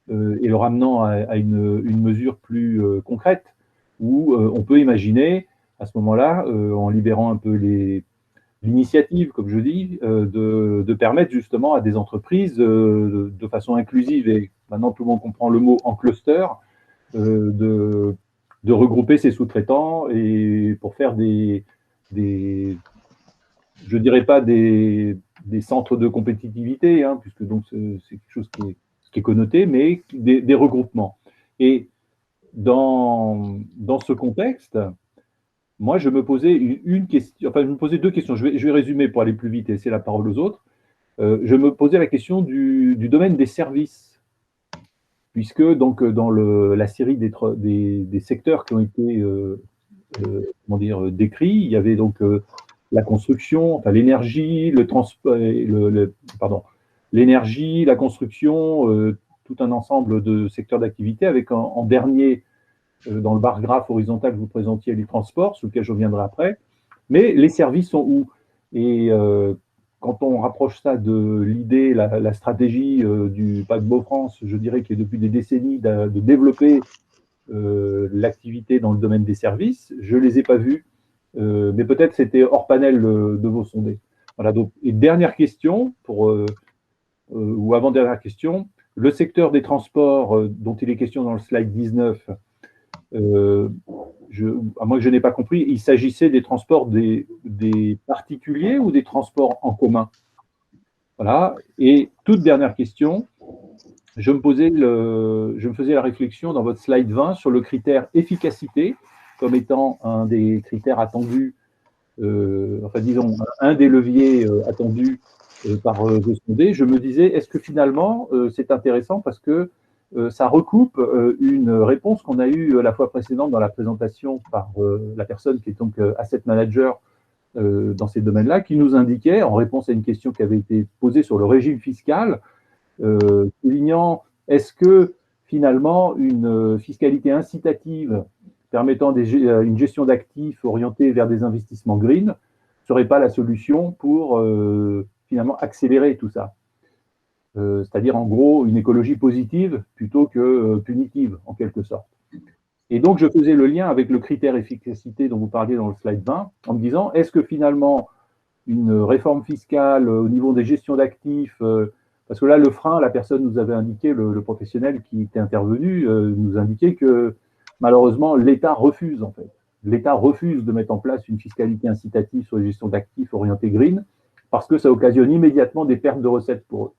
et le ramenant à une mesure plus concrète, où on peut imaginer, à ce moment-là, en libérant un peu l'initiative, comme je dis, de permettre justement à des entreprises de façon inclusive, et maintenant tout le monde comprend le mot en cluster, de regrouper ses sous-traitants et pour faire je dirais pas des centres de compétitivité, hein, puisque donc c'est quelque chose qui est connoté, mais des regroupements. Et dans ce contexte, moi, je me posais une question, enfin, je me posais deux questions. Je vais résumer pour aller plus vite et laisser la parole aux autres. Je me posais la question du domaine des services, puisque donc dans la série des secteurs qui ont été comment dire, décrits, il y avait donc la construction, enfin l'énergie, le transport, pardon, l'énergie, la construction, tout un ensemble de secteurs d'activité, avec en dernier, dans le bar graphe horizontal que vous présentiez, les transports, sur lequel je reviendrai après. Mais les services sont où? Et quand on rapproche ça de l'idée, la stratégie du paquebot France, je dirais qu'il est depuis des décennies de développer l'activité dans le domaine des services, je ne les ai pas vus, mais peut-être c'était hors panel de vos sondés. Voilà, donc, et dernière question, ou avant-dernière question, le secteur des transports dont il est question dans le slide 19, à moins que je n'ai pas compris, il s'agissait des transports des particuliers ou des transports en commun? Voilà. Et toute dernière question, je me faisais la réflexion dans votre slide 20 sur le critère efficacité comme étant un des critères attendus, enfin disons, un des leviers attendus par vos sondés. Je me disais, est-ce que finalement, c'est intéressant parce que ça recoupe une réponse qu'on a eue la fois précédente dans la présentation par la personne qui est donc asset manager dans ces domaines-là, qui nous indiquait, en réponse à une question qui avait été posée sur le régime fiscal, soulignant, est-ce que finalement une fiscalité incitative permettant une gestion d'actifs orientée vers des investissements green ne serait pas la solution pour finalement accélérer tout ça? C'est-à-dire en gros une écologie positive plutôt que punitive en quelque sorte. Et donc je faisais le lien avec le critère efficacité dont vous parliez dans le slide 20 en me disant, est-ce que finalement une réforme fiscale au niveau des gestions d'actifs, parce que là le frein, la personne nous avait indiqué, le professionnel qui était intervenu nous indiquait que malheureusement l'État refuse en fait. L'État refuse de mettre en place une fiscalité incitative sur les gestions d'actifs orientées green parce que ça occasionne immédiatement des pertes de recettes pour eux.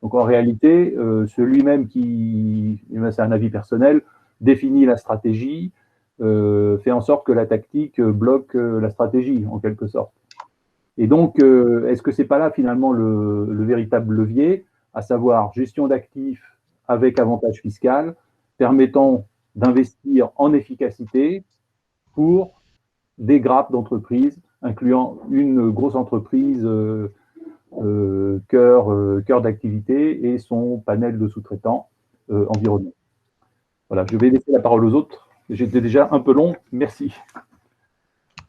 Donc en réalité, celui-même qui, c'est un avis personnel, définit la stratégie, fait en sorte que la tactique bloque la stratégie, en quelque sorte. Et donc, est-ce que ce n'est pas là finalement le véritable levier, à savoir gestion d'actifs avec avantage fiscal, permettant d'investir en efficacité pour des grappes d'entreprises, incluant une grosse entreprise cœur d'activité et son panel de sous-traitants environnants. Voilà, je vais laisser la parole aux autres. J'étais déjà un peu long, merci.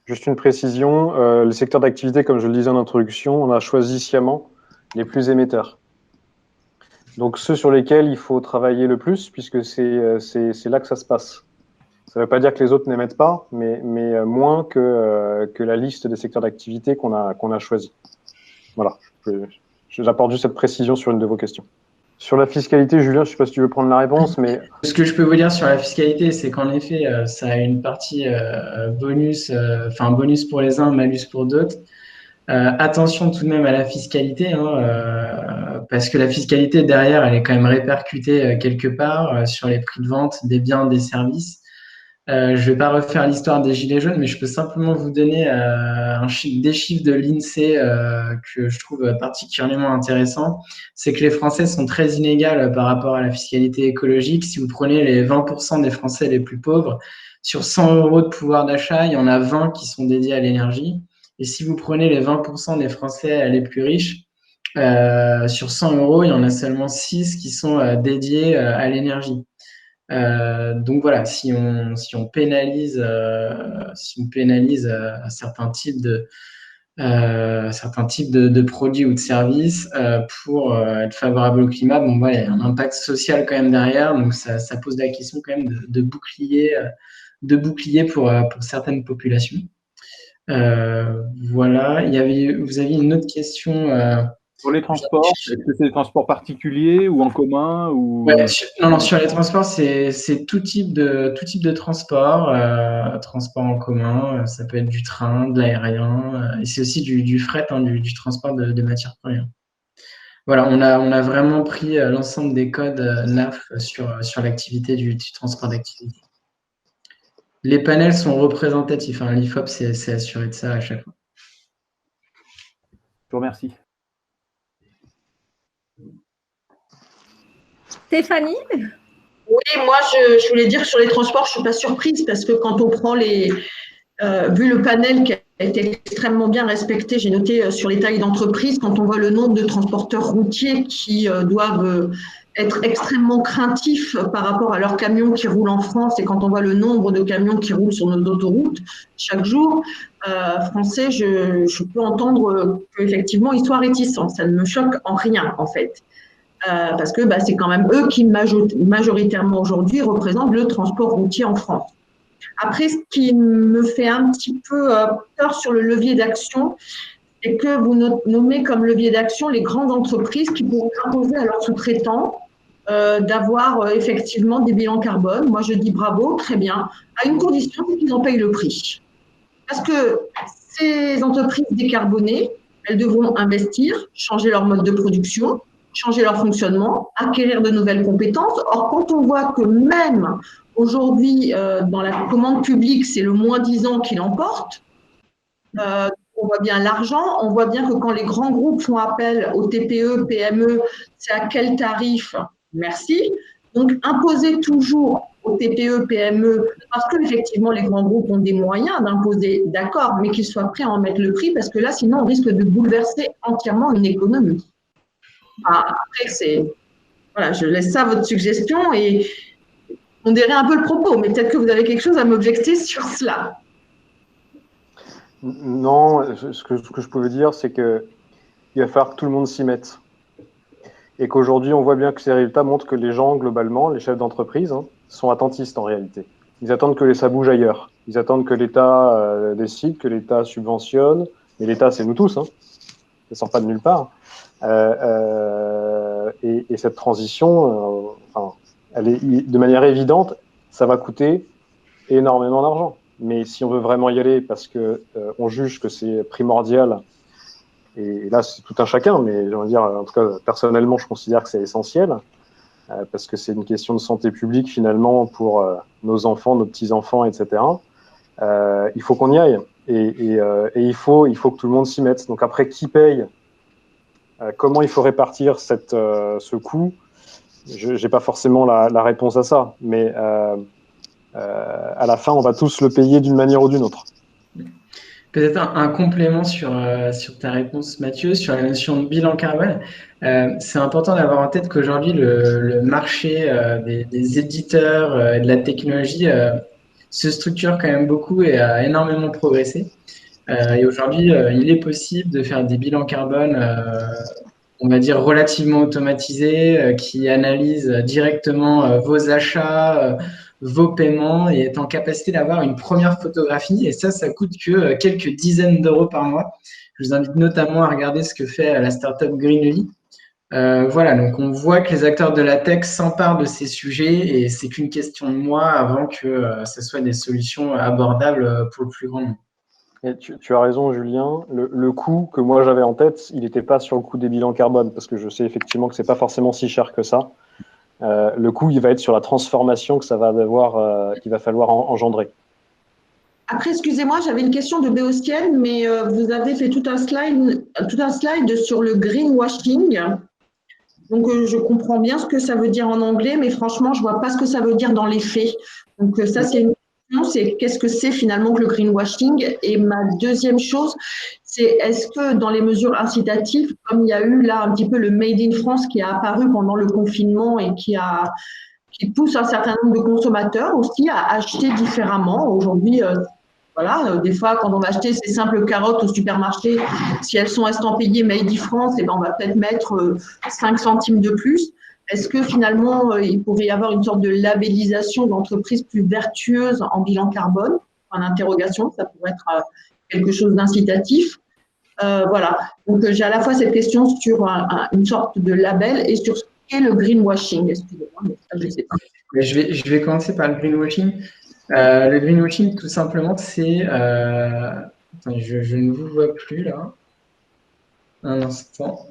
Juste une précision, le secteur d'activité, comme je le disais en introduction, on a choisi sciemment les plus émetteurs. Donc ceux sur lesquels il faut travailler le plus, puisque c'est là que ça se passe. Ça ne veut pas dire que les autres n'émettent pas, mais moins que la liste des secteurs d'activité qu'on a choisi. Voilà, j'apporte juste cette précision sur une de vos questions. Sur la fiscalité, Julien, je ne sais pas si tu veux prendre la réponse, mais… Ce que je peux vous dire sur la fiscalité, c'est qu'en effet, ça a une partie bonus, enfin bonus pour les uns, malus pour d'autres. Attention tout de même à la fiscalité, hein, parce que la fiscalité derrière, elle est quand même répercutée quelque part sur les prix de vente des biens, des services. Je ne vais pas refaire l'histoire des Gilets jaunes, mais je peux simplement vous donner des chiffres de l'INSEE que je trouve particulièrement intéressants. C'est que les Français sont très inégaux par rapport à la fiscalité écologique. Si vous prenez les 20% des Français les plus pauvres, sur 100 € de pouvoir d'achat, il y en a 20 qui sont dédiés à l'énergie. Et si vous prenez les 20% des Français les plus riches, sur 100 €, il y en a seulement 6 qui sont dédiés à l'énergie. Donc voilà, si on pénalise certains types de produits ou de services pour être favorable au climat, bon voilà, il y a un impact social quand même derrière, donc ça pose la question quand même de bouclier pour certaines populations. Voilà, vous aviez une autre question. Pour les transports, est-ce que c'est des transports particuliers ou en commun ou... Ouais, non, sur les transports, c'est tout type de transport, transport en commun, ça peut être du train, de l'aérien, et c'est aussi du fret, hein, du transport de matières premières. Voilà, on a vraiment pris l'ensemble des codes NAF sur l'activité du transport d'activité. les panels sont représentatifs. Hein. L'IFOP c'est assuré de ça à chaque fois. Je vous remercie. Stéphanie? Oui, moi, je voulais dire que sur les transports, je ne suis pas surprise parce que quand on prend vu le panel qui a été extrêmement bien respecté, j'ai noté sur les tailles d'entreprise, quand on voit le nombre de transporteurs routiers qui doivent être extrêmement craintifs par rapport à leurs camions qui roulent en France et quand on voit le nombre de camions qui roulent sur nos autoroutes chaque jour, français, je peux entendre qu'effectivement, ils soient réticents. Ça ne me choque en rien, en fait. Parce que c'est quand même eux qui majoritairement aujourd'hui représentent le transport routier en France. Après, ce qui me fait un petit peu peur sur le levier d'action, c'est que vous nommez comme levier d'action les grandes entreprises qui pourront imposer à leurs sous-traitants d'avoir effectivement des bilans carbone. Moi, je dis bravo, très bien, à une condition, c'est qu'ils en payent le prix. Parce que ces entreprises décarbonées, elles devront investir, changer leur mode de production, changer leur fonctionnement, acquérir de nouvelles compétences. Or, quand on voit que même aujourd'hui, dans la commande publique, c'est le moins-disant qui l'emporte, on voit bien l'argent, on voit bien que quand les grands groupes font appel aux TPE, PME, c'est à quel tarif? Merci. Donc, imposer toujours aux TPE, PME, parce que effectivement les grands groupes ont des moyens d'imposer, d'accord, mais qu'ils soient prêts à en mettre le prix, parce que là, sinon, on risque de bouleverser entièrement une économie. Après, voilà, je laisse ça à votre suggestion et on dirait un peu le propos, mais peut-être que vous avez quelque chose à m'objecter sur cela. Non, ce que je pouvais dire, c'est qu'il va falloir que tout le monde s'y mette. Et qu'aujourd'hui, on voit bien que ces résultats montrent que les gens, globalement, les chefs d'entreprise, sont attentistes en réalité. Ils attendent que ça bouge ailleurs. Ils attendent que l'État décide, que l'État subventionne. Et l'État, c'est nous tous. Ça ne sort pas de nulle part. Et cette transition, elle est de manière évidente, ça va coûter énormément d'argent. Mais si on veut vraiment y aller parce que on juge que c'est primordial, et là c'est tout un chacun, mais j'ai envie de dire, en tout cas personnellement, je considère que c'est essentiel parce que c'est une question de santé publique finalement pour nos enfants, nos petits-enfants, etc. Il faut qu'on y aille et il faut que tout le monde s'y mette. Donc après, qui paye? Comment il faut répartir ce coût? Je n'ai pas forcément la réponse à ça, mais à la fin, on va tous le payer d'une manière ou d'une autre. Peut-être un complément sur ta réponse, Mathieu, sur la notion de bilan carbone. C'est important d'avoir en tête qu'aujourd'hui, le marché des éditeurs et de la technologie se structure quand même beaucoup et a énormément progressé. Et aujourd'hui, il est possible de faire des bilans carbone, on va dire, relativement automatisés, qui analysent directement vos achats, vos paiements et est en capacité d'avoir une première photographie. Et ça coûte que quelques dizaines d'euros par mois. Je vous invite notamment à regarder ce que fait la startup Greenly. Voilà, donc on voit que les acteurs de la tech s'emparent de ces sujets et c'est qu'une question de mois avant que ce soit des solutions abordables pour le plus grand nombre. Et tu as raison, Julien. Le coût que moi j'avais en tête, il n'était pas sur le coût des bilans carbone, parce que je sais effectivement que c'est pas forcément si cher que ça. Le coût, il va être sur la transformation que ça va avoir, qu'il va falloir engendrer. Après, excusez-moi, j'avais une question de Béotienne, mais vous avez fait tout un slide sur le greenwashing. Donc, je comprends bien ce que ça veut dire en anglais, mais franchement, je ne vois pas ce que ça veut dire dans les faits. Donc, ça, c'est une question, c'est qu'est-ce que c'est finalement que le greenwashing? Et ma deuxième chose, c'est est-ce que dans les mesures incitatives, comme il y a eu là un petit peu le Made in France qui a apparu pendant le confinement et qui pousse un certain nombre de consommateurs aussi à acheter différemment. Aujourd'hui, voilà, des fois, quand on va acheter ces simples carottes au supermarché, si elles sont estampillées Made in France, on va peut-être mettre 5 centimes de plus. Est-ce que finalement, il pourrait y avoir une sorte de labellisation d'entreprises plus vertueuses en bilan carbone? En interrogation, ça pourrait être quelque chose d'incitatif. Voilà, donc j'ai à la fois cette question sur une sorte de label et sur ce qu'est le greenwashing. Excusez-moi, mais ça, je ne sais pas. Je vais commencer par le greenwashing. Le greenwashing, tout simplement, c'est… Attendez, je ne vous vois plus là. Un instant.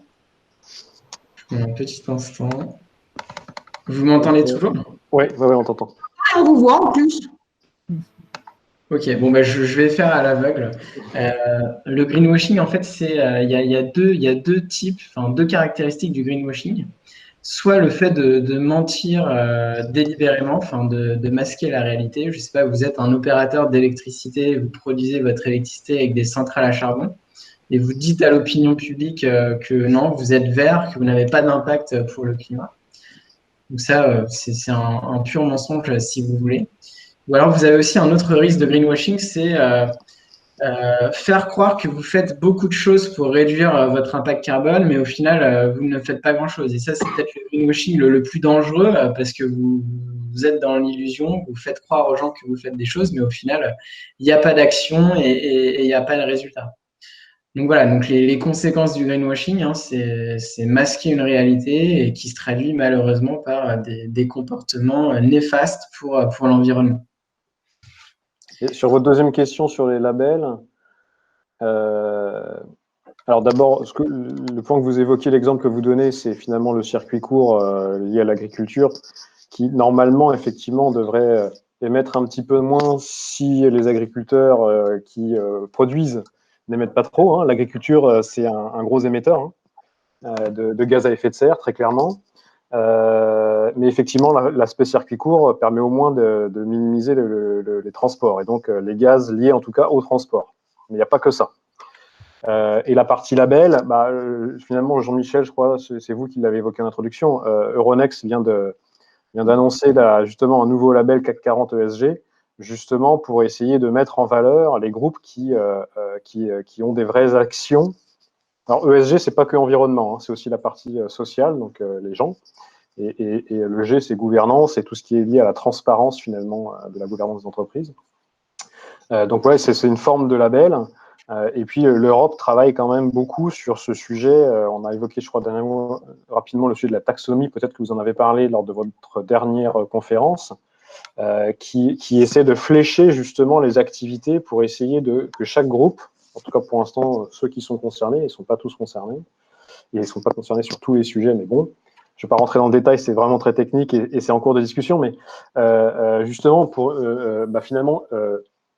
Un petit instant. Vous m'entendez toujours? Oui, on t'entend. On vous voit en plus. Ok, bon, bah, je vais faire à l'aveugle. Le greenwashing, en fait, il y a deux types, enfin, deux caractéristiques du greenwashing. Soit le fait de mentir délibérément, enfin, de masquer la réalité. Je ne sais pas, vous êtes un opérateur d'électricité, vous produisez votre électricité avec des centrales à charbon et vous dites à l'opinion publique que non, vous êtes vert, que vous n'avez pas d'impact pour le climat. Donc ça, c'est un pur mensonge, si vous voulez. Ou alors, vous avez aussi un autre risque de greenwashing, c'est faire croire que vous faites beaucoup de choses pour réduire votre impact carbone, mais au final, vous ne faites pas grand-chose. Et ça, c'est peut-être le greenwashing le plus dangereux parce que vous êtes dans l'illusion, vous faites croire aux gens que vous faites des choses, mais au final, il n'y a pas d'action et il n'y a pas de résultat. Donc voilà, donc les conséquences du greenwashing, hein, c'est masquer une réalité et qui se traduit malheureusement par des comportements néfastes pour l'environnement. Et sur votre deuxième question sur les labels, alors d'abord, le point que vous évoquez, l'exemple que vous donnez, c'est finalement le circuit court lié à l'agriculture, qui normalement, effectivement, devrait émettre un petit peu moins si les agriculteurs qui produisent n'émettent pas trop. Hein. L'agriculture, c'est un gros émetteur de gaz à effet de serre, très clairement. Mais effectivement, l'aspect circuit court permet au moins de minimiser les transports, et donc les gaz liés en tout cas au transport. Mais il n'y a pas que ça. Et la partie label, finalement, Jean-Michel, je crois, c'est vous qui l'avez évoqué en introduction, Euronext vient d'annoncer justement un nouveau label CAC 40 ESG, justement pour essayer de mettre en valeur les groupes qui ont des vraies actions. Alors ESG, c'est pas que environnement, hein, c'est aussi la partie sociale, donc les gens. Et le G, c'est gouvernance et tout ce qui est lié à la transparence finalement de la gouvernance d'entreprise. Donc ouais, c'est une forme de label. Et puis l'Europe travaille quand même beaucoup sur ce sujet. On a évoqué, je crois, rapidement le sujet de la taxonomie. Peut-être que vous en avez parlé lors de votre dernière conférence, qui essaie de flécher justement les activités pour essayer que chaque groupe, en tout cas pour l'instant, ceux qui sont concernés, ils ne sont pas tous concernés, et ils ne sont pas concernés sur tous les sujets, mais bon, je ne vais pas rentrer dans le détail, c'est vraiment très technique et c'est en cours de discussion, mais justement pour finalement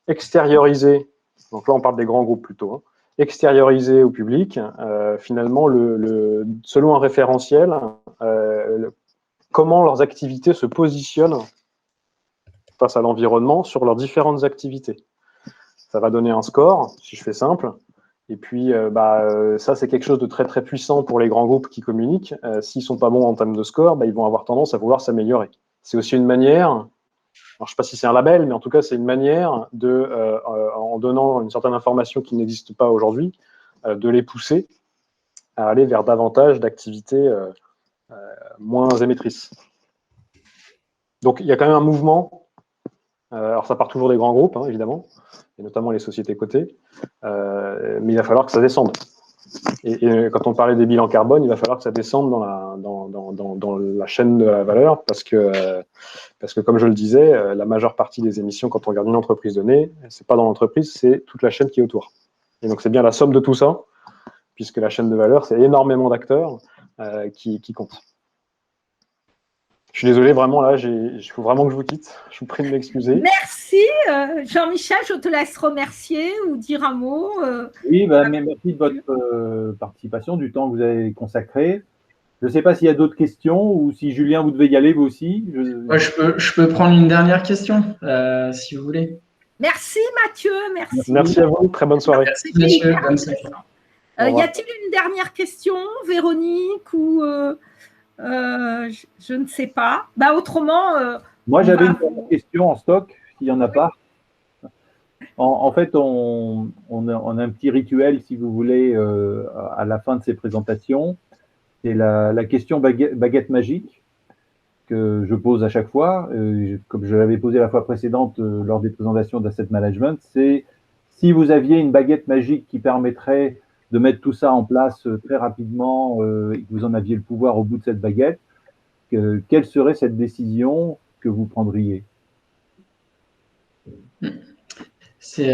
extérioriser, donc là on parle des grands groupes plutôt, hein, extérioriser au public finalement selon un référentiel comment leurs activités se positionnent face à l'environnement sur leurs différentes activités. Ça va donner un score, si je fais simple. Et puis, ça, c'est quelque chose de très, très puissant pour les grands groupes qui communiquent. S'ils ne sont pas bons en termes de score, ils vont avoir tendance à vouloir s'améliorer. C'est aussi une manière, alors je ne sais pas si c'est un label, mais en tout cas, c'est une manière en donnant une certaine information qui n'existe pas aujourd'hui, de les pousser à aller vers davantage d'activités moins émettrices. Donc, il y a quand même un mouvement. Alors, ça part toujours des grands groupes, hein, évidemment, et notamment les sociétés cotées, mais il va falloir que ça descende. Et quand on parlait des bilans carbone, il va falloir que ça descende dans la chaîne de la valeur, parce que comme je le disais, la majeure partie des émissions, quand on regarde une entreprise donnée, c'est pas dans l'entreprise, c'est toute la chaîne qui est autour. Et donc, c'est bien la somme de tout ça, puisque la chaîne de valeur, c'est énormément d'acteurs qui comptent. Je suis désolé, vraiment, là, il faut vraiment que je vous quitte. Je vous prie de m'excuser. Merci, Jean-Michel, je te laisse remercier ou dire un mot. Oui, merci de votre participation, du temps que vous avez consacré. Je ne sais pas s'il y a d'autres questions ou si Julien, vous devez y aller, vous aussi. Ouais, je peux prendre une dernière question, si vous voulez. Merci, Mathieu. Merci à vous. Très bonne soirée. Merci, Mathieu. Bonne soirée. Y a-t-il une dernière question, Véronique, ou je ne sais pas. Autrement. Moi, j'avais une dernière question en stock, s'il n'y en a pas. En fait, on a un petit rituel, si vous voulez, à la fin de ces présentations. C'est la question baguette magique que je pose à chaque fois. Comme je l'avais posé la fois précédente lors des présentations d'asset management, c'est si vous aviez une baguette magique qui permettrait de mettre tout ça en place très rapidement et que vous en aviez le pouvoir au bout de cette baguette, quelle serait cette décision que vous prendriez? C'est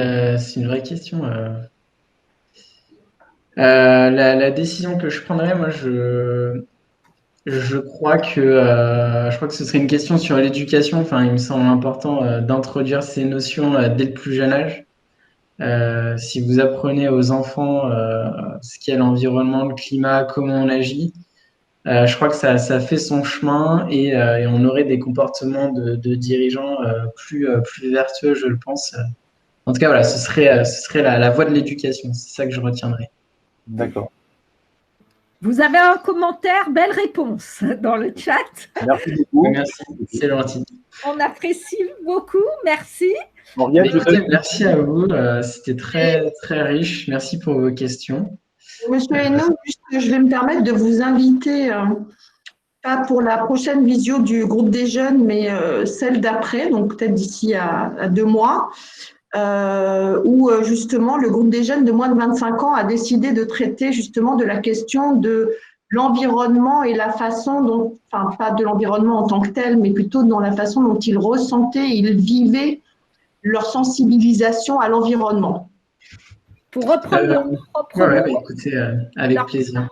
une vraie question. La décision que je prendrais, moi, Je crois que ce serait une question sur l'éducation. Enfin, il me semble important d'introduire ces notions dès le plus jeune âge. Si vous apprenez aux enfants ce qu'est l'environnement, le climat, comment on agit, je crois que ça fait son chemin et on aurait des comportements de dirigeants plus vertueux, je le pense. En tout cas, voilà, ce serait la voie de l'éducation. C'est ça que je retiendrai. D'accord. Vous avez un commentaire, belle réponse dans le chat. Merci beaucoup. Merci, c'est gentil. On apprécie beaucoup, merci. Henriette, Merci à vous, c'était très, très riche. Merci pour vos questions. Monsieur Hainaut, je vais me permettre de vous inviter, pas pour la prochaine visio du groupe des jeunes, mais celle d'après, donc peut-être d'ici à 2 mois, où justement le groupe des jeunes de moins de 25 ans a décidé de traiter justement de la question de l'environnement et la façon dont, enfin pas de l'environnement en tant que tel, mais plutôt dans la façon dont ils ressentaient, ils vivaient leur sensibilisation à l'environnement. Pour reprendre leur propre mot, écoutez, avec plaisir.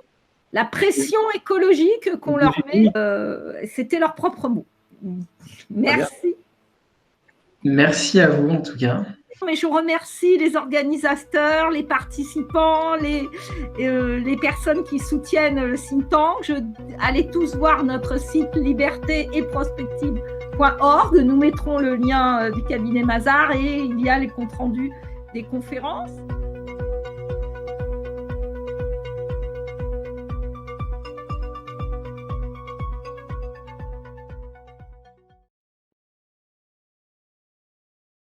La pression écologique qu'on leur met, c'était leur propre mot. Merci. Merci à vous en tout cas. Mais je remercie les organisateurs, les participants, les personnes qui soutiennent le think tank. Allez tous voir notre site liberté et prospective.org. Nous mettrons le lien du cabinet Mazars et il y a les comptes rendus des conférences.